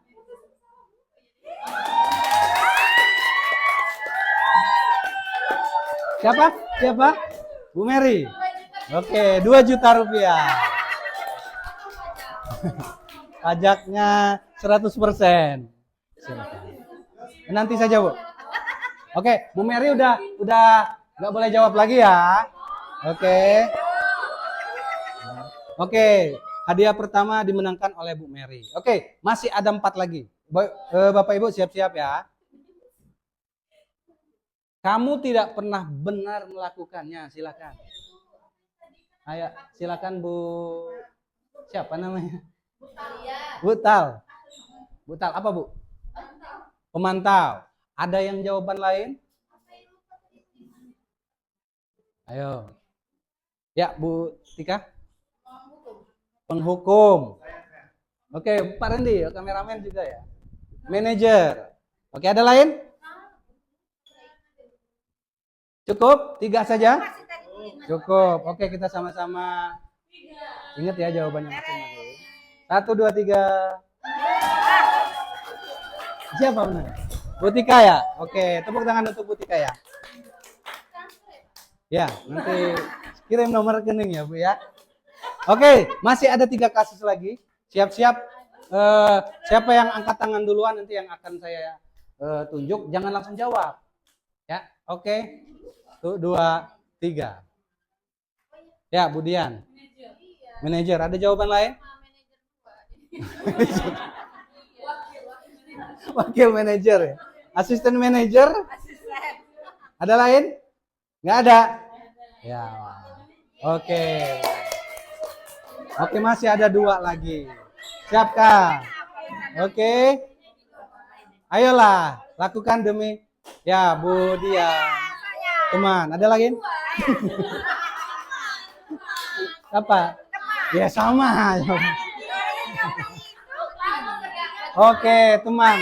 [SPEAKER 2] Siapa? Siapa? Bu Mary. Oke, 2 juta rupiah. Pajaknya 100%. Silakan. Nanti saja, Bu. Oke, Bu Mary udah nggak boleh jawab lagi ya. Oke. Oke, hadiah pertama dimenangkan oleh Bu Mary. Oke, masih ada 4 lagi. Bapak Ibu siap-siap ya. Kamu tidak pernah benar melakukannya, silakan. Ayo, silakan Bu. Siapa namanya? Bu Tal. Bu Tal, apa Bu? Pemantau. Ada yang jawaban lain? Ayo. Ya, Bu Tika. Penghukum. Oke, Pak Rendi, kameramen juga ya. Manajer. Oke, ada lain? Cukup? 3 saja? Cukup. Oke, kita sama-sama ingat ya jawabannya masing-masing. 1, 2, 3. Siapa benar? Bu Tika ya? Oke, tepuk tangan untuk Bu Tika ya. Ya, nanti kirim nomor rekening ya Bu ya. Oke, masih ada 3 kasus lagi. Siap-siap. Siapa yang angkat tangan duluan nanti yang akan saya tunjuk. Jangan langsung jawab. Ya, oke. 1, 2, 3. Ya, Bu Dian. Manajer. Ada jawaban lain? Wakil manajer ya. Asisten manajer? Ada lain? Nggak ada? Ya. Oke. Oke, masih ada 2 lagi. Siapkah? Oke. Ayolah, lakukan demi ya Bu Dian. Teman, ada lagi? Apa? Ya sama. Oke, teman.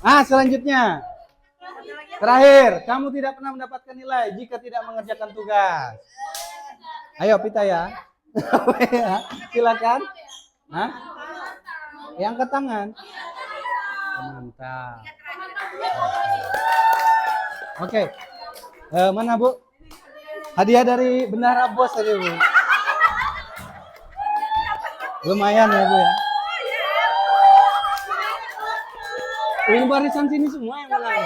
[SPEAKER 2] Benar. Selanjutnya. Terakhir, kamu tidak pernah mendapatkan nilai jika tidak mengerjakan tugas. Ayo, Pita ya. Silakan. Hah? Yang angkat tangan. Mantap. Oke. Mana Bu? Hadiah dari Bendahara Bos tadi Bu. Lumayan ya Bu ya. Ini barisan sini semua yang menang.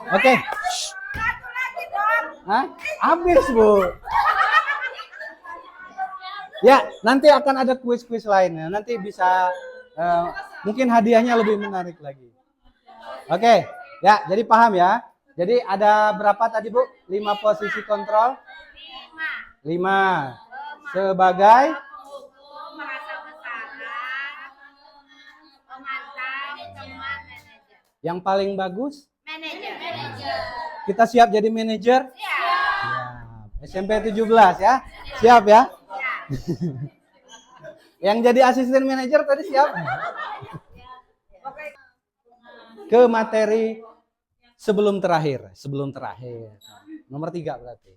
[SPEAKER 2] Oke. Hah? Habis Bu. Ya, nanti akan ada kuis-kuis lainnya. Nanti bisa mungkin hadiahnya lebih menarik lagi. Oke, ya, jadi paham ya. Jadi ada berapa tadi Bu? 5 posisi kontrol? 5. Sebagai yang paling bagus? Manajer. Kita siap jadi manajer? Siap. SMP 17 ya? Siap ya? Yang jadi asisten manajer tadi siap? Ke materi sebelum terakhir. Nomor 3 berarti.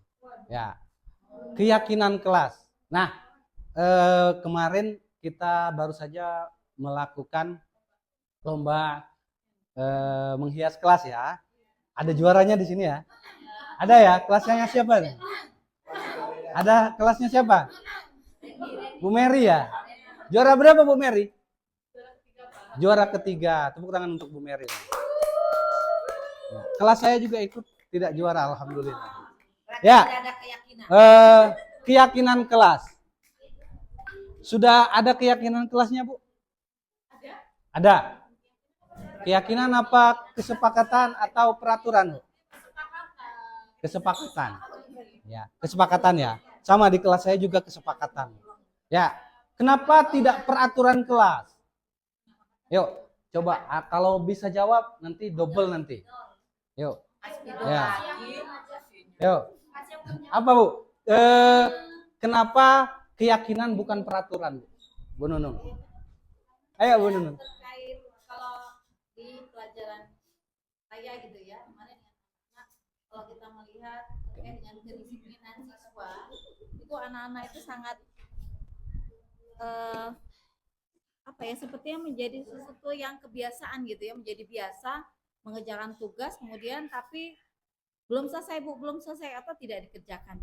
[SPEAKER 2] Ya. Keyakinan kelas. Nah, kemarin kita baru saja melakukan lomba menghias kelas ya. Ada juaranya di sini ya. Ada ya? Kelasnya siapa? Ada kelasnya siapa? Bu Mary ya? Juara berapa Bu Mary? Juara ketiga. Tepuk tangan untuk Bu Mary. Kelas saya juga ikut tidak juara, alhamdulillah. Ya. Keyakinan kelas. Sudah ada keyakinan kelasnya Bu? Ada. Keyakinan apa kesepakatan atau peraturan Bu? Kesepakatan. Ya, kesepakatan ya. Sama di kelas saya juga kesepakatan. Ya. Kenapa tidak peraturan kelas? Yuk, Coba kalau bisa jawab nanti double nanti. Yuk. Ya. Yuk. Apa Bu? Kenapa keyakinan bukan peraturan, Bu Nunung? Ayo Bu Nunung.
[SPEAKER 1] Terkait kalau di pelajaran saya gitu ya, kemarin dengan anak, kalau kita melihat terkait dengan kedisiplinan siswa, itu anak-anak itu sangat apa ya, sepertinya menjadi sesuatu yang kebiasaan gitu ya, menjadi biasa mengerjakan tugas, kemudian tapi belum selesai Bu, belum selesai atau tidak dikerjakan.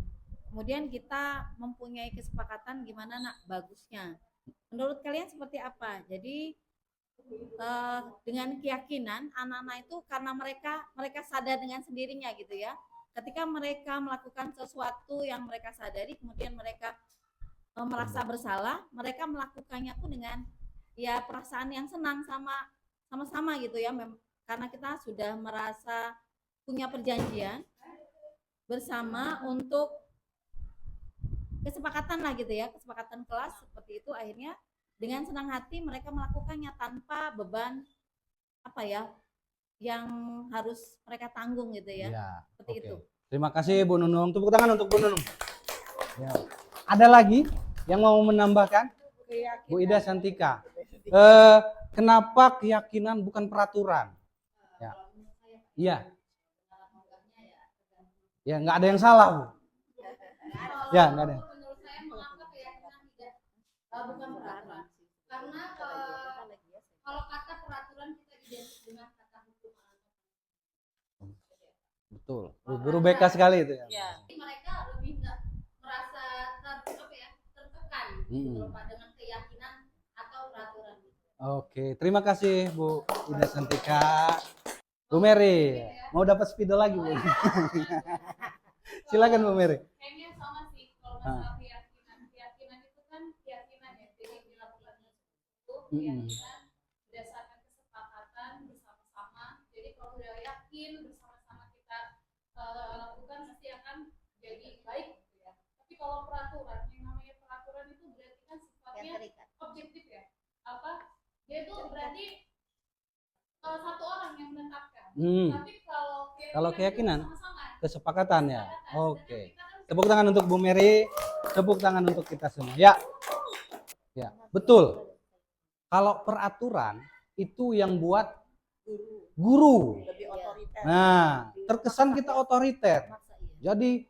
[SPEAKER 1] Kemudian kita mempunyai kesepakatan gimana nak bagusnya. Menurut kalian seperti apa? Jadi dengan keyakinan anak-anak itu karena mereka sadar dengan sendirinya gitu ya. Ketika mereka melakukan sesuatu yang mereka sadari, kemudian mereka merasa bersalah, mereka melakukannya pun dengan ya perasaan yang senang sama-sama gitu ya. Karena kita sudah merasa punya perjanjian bersama untuk kesepakatan lah gitu ya, kesepakatan kelas seperti itu, akhirnya dengan senang hati mereka melakukannya tanpa beban apa ya yang harus mereka tanggung gitu ya, seperti
[SPEAKER 2] oke.
[SPEAKER 1] itu.
[SPEAKER 2] Terima kasih Bu Nunung. Tepuk tangan untuk Bu Nunung. Ya. Ada lagi yang mau menambahkan? Bu Ida Santika. Kenapa keyakinan bukan peraturan? Ya. Iya. Ya, nggak ada yang salah, Bu. Ya, nggak ada.
[SPEAKER 7] Menurut saya mengapa keyakinan tidak bukan peraturan? Karena kalau kata peraturan kita identik dengan kata hukum.
[SPEAKER 2] Betul. Guru BK sekali itu ya.
[SPEAKER 1] Ya.
[SPEAKER 7] Mereka lebih nggak merasa tertekan gitu loh, Pak, dengan keyakinan atau peraturan.
[SPEAKER 2] Oke, terima kasih Bu Ida Santika. Bu Mary, mau dapat spidol lagi Bu? Silakan Bu Mary.
[SPEAKER 6] Kayaknya sama sih kalau masalah keyakinan itu kan keyakinan ya, jadi dilakukannya itu keyakinan berdasarkan kesepakatan bersama-sama. Jadi kalau udah yakin bersama-sama kita lakukan pasti akan jadi baik gitu ya. Tapi kalau peraturan, yang namanya peraturan itu berarti kan sifatnya objektif ya. Apa? Dia itu berarti satu orang yang menetapkan. Tapi kalau
[SPEAKER 2] keyakinan
[SPEAKER 6] sama-sama
[SPEAKER 2] kesepakatan ya. Oke. Tepuk tangan untuk Bu Mary, tepuk tangan untuk kita semua. Ya. Ya, betul. Kalau peraturan itu yang buat guru. Nah, terkesan kita otoriter. Jadi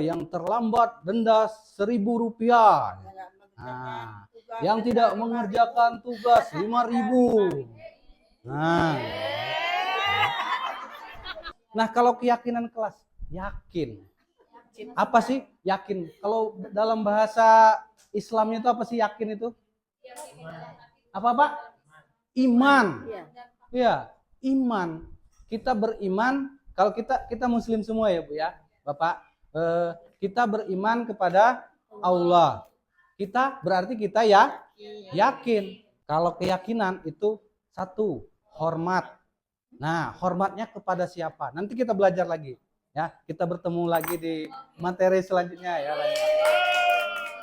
[SPEAKER 2] yang terlambat denda Rp1.000. Nah, yang tidak mengerjakan tugas 5.000. Nah, kalau keyakinan kelas, yakin. Apa sih yakin? Kalau dalam bahasa Islamnya itu apa sih yakin itu? Apa Pak? Iman. Ya, iman. Kita beriman. Kalau kita Muslim semua ya Bu ya, Bapak. Kita beriman kepada Allah. Kita berarti kita ya yakin. Kalau keyakinan itu satu, hormat. Nah, hormatnya kepada siapa? Nanti kita belajar lagi. Ya, kita bertemu lagi di materi selanjutnya ya.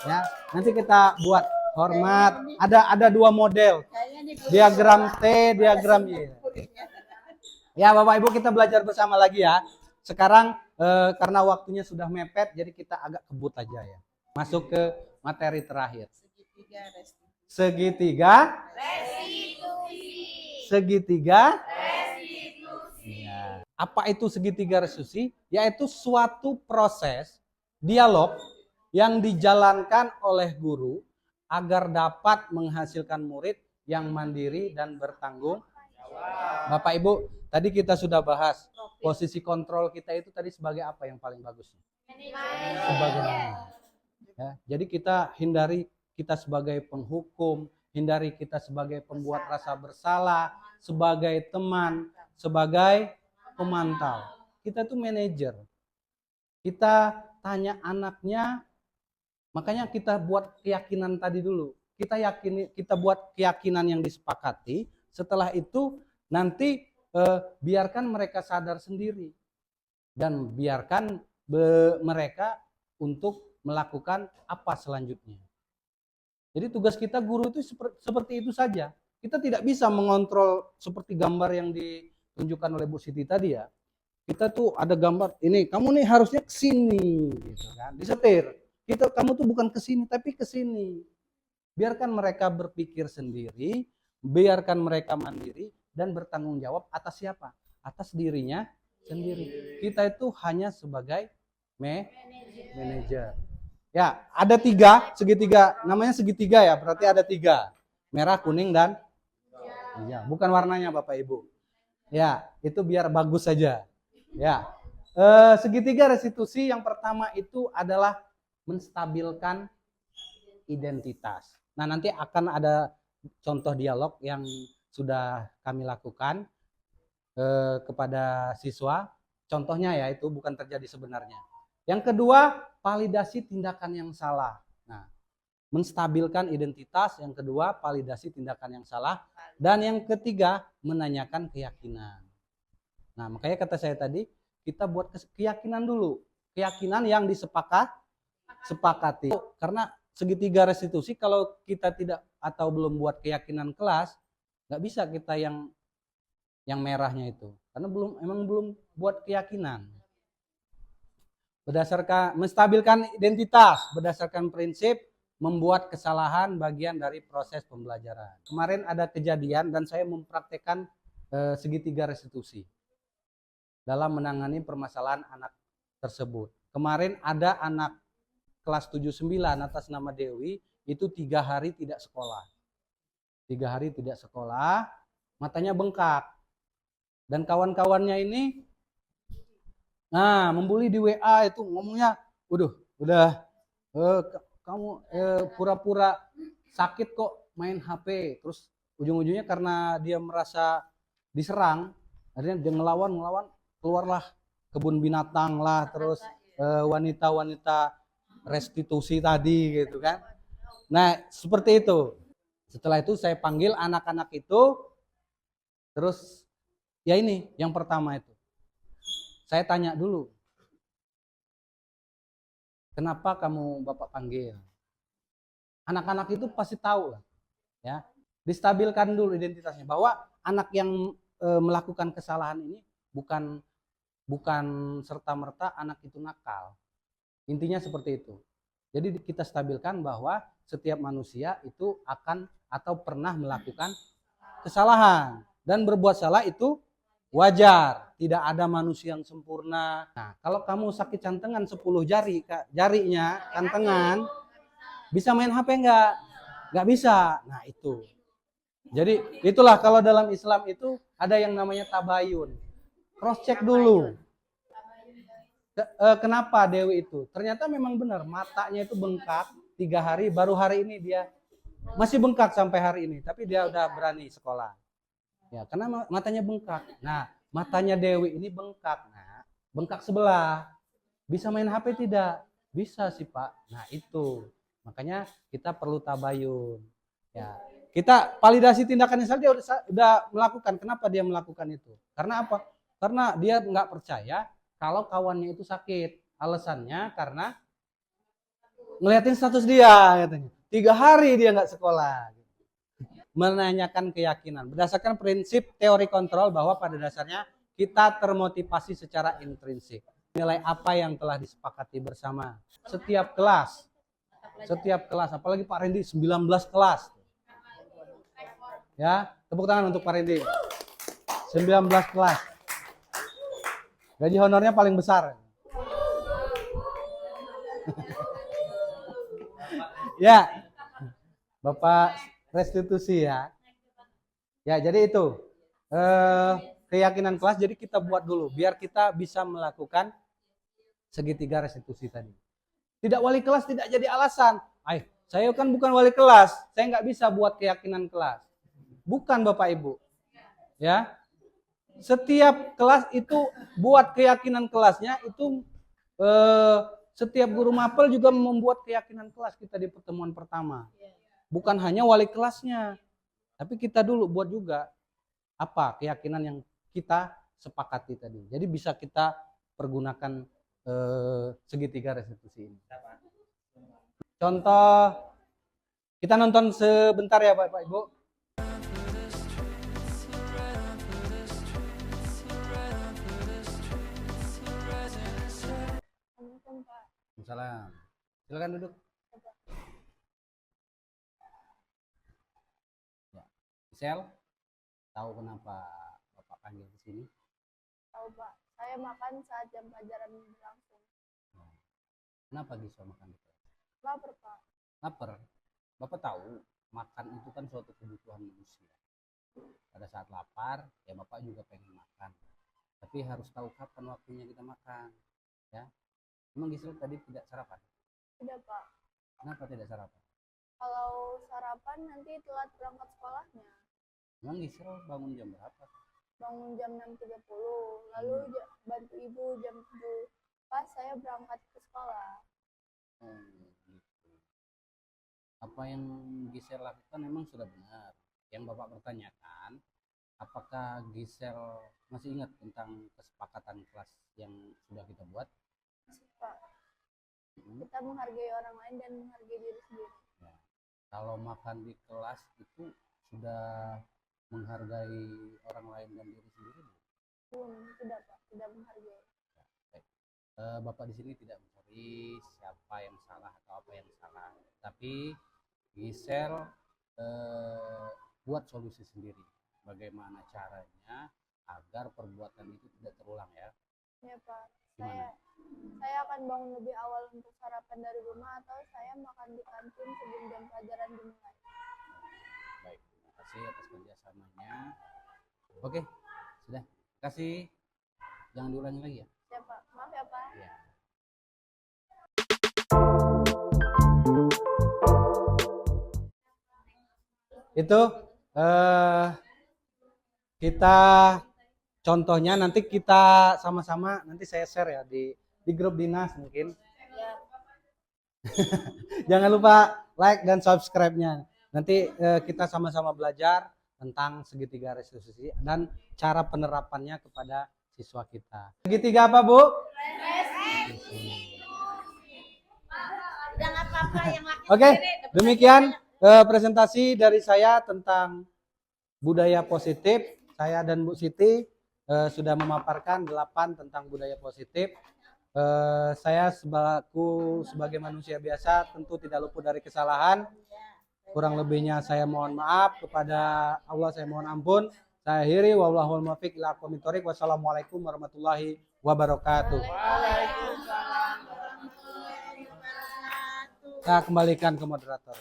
[SPEAKER 2] Ya, nanti kita buat hormat. Ada dua model. Diagram T, diagram Y. Ya, Bapak Ibu kita belajar bersama lagi ya. Sekarang karena waktunya sudah mepet, jadi kita agak kebut aja ya. Masuk ke materi terakhir. Segitiga restitusi. Segitiga restitusi. Ya. Apa itu segitiga restitusi? Yaitu suatu proses dialog yang dijalankan oleh guru agar dapat menghasilkan murid yang mandiri dan bertanggung jawab. Bapak Ibu, tadi kita sudah bahas posisi kontrol kita itu tadi sebagai apa yang paling bagus? Sebagai ya, jadi kita hindari kita sebagai penghukum, hindari kita sebagai pembuat rasa bersalah, sebagai teman, sebagai pemantau. Kita tuh manajer. Kita tanya anaknya, makanya kita buat keyakinan tadi dulu. Kita buat keyakinan yang disepakati. Setelah itu nanti biarkan mereka sadar sendiri dan biarkan mereka untuk melakukan apa selanjutnya. Jadi tugas kita guru itu seperti itu saja. Kita tidak bisa mengontrol seperti gambar yang ditunjukkan oleh Bu Siti tadi ya. Kita tuh ada gambar ini, kamu nih harusnya ke sini gitu kan. Disetir. Kamu tuh bukan ke sini tapi ke sini. Biarkan mereka berpikir sendiri, biarkan mereka mandiri dan bertanggung jawab atas siapa? Atas dirinya sendiri. Kita itu hanya sebagai manajer. Ya, ada segitiga, namanya segitiga ya, berarti ada 3. Merah, kuning, dan hijau. Bukan warnanya Bapak Ibu. Ya, itu biar bagus saja. Ya, segitiga restitusi yang pertama itu adalah menstabilkan identitas. Nah, nanti akan ada contoh dialog yang sudah kami lakukan kepada siswa. Contohnya ya, itu bukan terjadi sebenarnya. Yang kedua, validasi tindakan yang salah. Nah, menstabilkan identitas. Yang kedua, validasi tindakan yang salah. Dan yang ketiga, menanyakan keyakinan. Nah, makanya kata saya tadi, kita buat keyakinan dulu. Keyakinan yang disepakati. Karena segitiga restitusi, kalau kita tidak atau belum buat keyakinan kelas, nggak bisa kita yang merahnya itu. Karena belum buat keyakinan. Berdasarkan menstabilkan identitas, berdasarkan prinsip membuat kesalahan bagian dari proses pembelajaran. Kemarin ada kejadian dan saya mempraktekkan segitiga restitusi dalam menangani permasalahan anak tersebut. Kemarin ada anak kelas 79 atas nama Dewi, itu 3 hari tidak sekolah. 3 hari tidak sekolah, matanya bengkak. Dan kawan-kawannya ini membuli di WA itu ngomongnya, udah kamu pura-pura sakit kok main HP. Terus ujung-ujungnya karena dia merasa diserang, akhirnya dia ngelawan, keluarlah kebun binatang lah, terus wanita-wanita restitusi tadi gitu kan. Nah, seperti itu. Setelah itu saya panggil anak-anak itu, terus ya ini yang pertama itu. Saya tanya dulu, kenapa kamu Bapak panggil? Anak-anak itu pasti tahu lah, ya. Distabilkan dulu identitasnya bahwa anak yang melakukan kesalahan ini bukan serta-merta anak itu nakal. Intinya seperti itu. Jadi kita stabilkan bahwa setiap manusia itu akan atau pernah melakukan kesalahan dan berbuat salah itu wajar. Tidak ada manusia yang sempurna. Nah, kalau kamu sakit cantengan 10 jarinya cantengan, bisa main HP enggak? Enggak bisa. Nah, itu. Jadi itulah kalau dalam Islam itu ada yang namanya tabayun. Cross check dulu. Kenapa Dewi itu? Ternyata memang benar matanya itu bengkak 3 hari, baru hari ini dia masih bengkak sampai hari ini, tapi dia udah berani sekolah. Ya, karena matanya bengkak. Nah, matanya Dewi ini bengkak. Nah, bengkak sebelah. Bisa main HP tidak? Bisa sih, Pak. Nah, itu. Makanya kita perlu tabayun. Ya. Kita validasi tindakannya saja udah melakukan. Kenapa dia melakukan itu? Karena apa? Karena dia nggak percaya kalau kawannya itu sakit. Alasannya karena ngeliatin status dia katanya. 3 hari dia nggak sekolah. Menanyakan keyakinan. Berdasarkan prinsip teori kontrol bahwa pada dasarnya kita termotivasi secara intrinsik. Nilai apa yang telah disepakati bersama. Setiap kelas, apalagi Pak Rendi 19 kelas. Ya, tepuk tangan untuk Pak Rendi. 19 kelas. Gaji honornya paling besar. Ya, Bapak restitusi ya. Ya, jadi itu keyakinan kelas. Jadi kita buat dulu biar kita bisa melakukan segitiga restitusi tadi. Tidak wali kelas tidak jadi alasan. Saya kan bukan wali kelas, saya nggak bisa buat keyakinan kelas. Bukan Bapak Ibu. Ya. Setiap kelas itu buat keyakinan kelasnya itu setiap guru mapel juga membuat keyakinan kelas kita di pertemuan pertama. Bukan hanya wali kelasnya, tapi kita dulu buat juga apa keyakinan yang kita sepakati tadi. Jadi bisa kita pergunakan segitiga restitusi ini. Contoh, kita nonton sebentar ya Bapak Ibu. Waalaikumsalam. Silakan duduk. Ya. Gisel, tahu kenapa Bapak panggil ke sini?
[SPEAKER 8] Tahu Pak, saya makan saat jam pelajaran berlangsung.
[SPEAKER 2] Kenapa Gisel makan di kelas?
[SPEAKER 8] Lapar Pak.
[SPEAKER 2] Lapar. Bapak tahu makan itu kan suatu kebutuhan manusia. Pada saat lapar, ya Bapak juga pengen makan. Tapi harus tahu kapan waktunya kita makan. Ya. Emang Gisel tadi tidak sarapan?
[SPEAKER 8] Tidak Pak.
[SPEAKER 2] Kenapa tidak sarapan?
[SPEAKER 8] Kalau sarapan nanti telat berangkat sekolahnya.
[SPEAKER 2] Emang Gisel bangun jam berapa?
[SPEAKER 8] Bangun jam 6.30, lalu bantu ibu jam 7. Pas saya berangkat ke sekolah.
[SPEAKER 2] Gitu. Apa yang Gisel lakukan memang sudah benar. Yang Bapak pertanyakan, apakah Gisel masih ingat tentang kesepakatan kelas yang sudah kita buat?
[SPEAKER 8] Pak, kita menghargai orang lain dan menghargai diri sendiri.
[SPEAKER 2] Ya. Kalau makan di kelas itu sudah menghargai orang lain dan diri sendiri?
[SPEAKER 8] Belum, tidak Pak, tidak menghargai.
[SPEAKER 2] Bapak di sini tidak mencari siapa yang salah atau apa yang salah, tapi Gisel buat solusi sendiri. Bagaimana caranya agar perbuatan itu tidak terulang ya?
[SPEAKER 8] Ya Pak,
[SPEAKER 2] Gimana?
[SPEAKER 8] saya akan bangun lebih awal untuk sarapan dari rumah atau saya makan di kantin sebelum jam pelajaran dimulai.
[SPEAKER 2] Baik, terima kasih atas kerjasamanya. Oke, sudah. Kasih, jangan diulangi lagi ya.
[SPEAKER 8] Siapa? Maaf ya Pak.
[SPEAKER 2] Ya. Itu kita contohnya nanti kita sama-sama nanti saya share ya di grup dinas mungkin. Jangan lupa like dan subscribe-nya. Nanti kita sama-sama belajar tentang segitiga restitusi dan cara penerapannya kepada siswa kita. Segitiga apa, Bu? Oke, demikian presentasi dari saya tentang budaya positif. Saya dan Bu Siti sudah memaparkan 8 tentang budaya positif. Saya sebagai manusia biasa tentu tidak luput dari kesalahan. Kurang lebihnya saya mohon maaf, kepada Allah saya mohon ampun. Saya akhiri, wallahul muwaffiq ila aqwamit thoriq. Wassalamualaikum warahmatullahi wabarakatuh. Saya kembalikan ke moderator.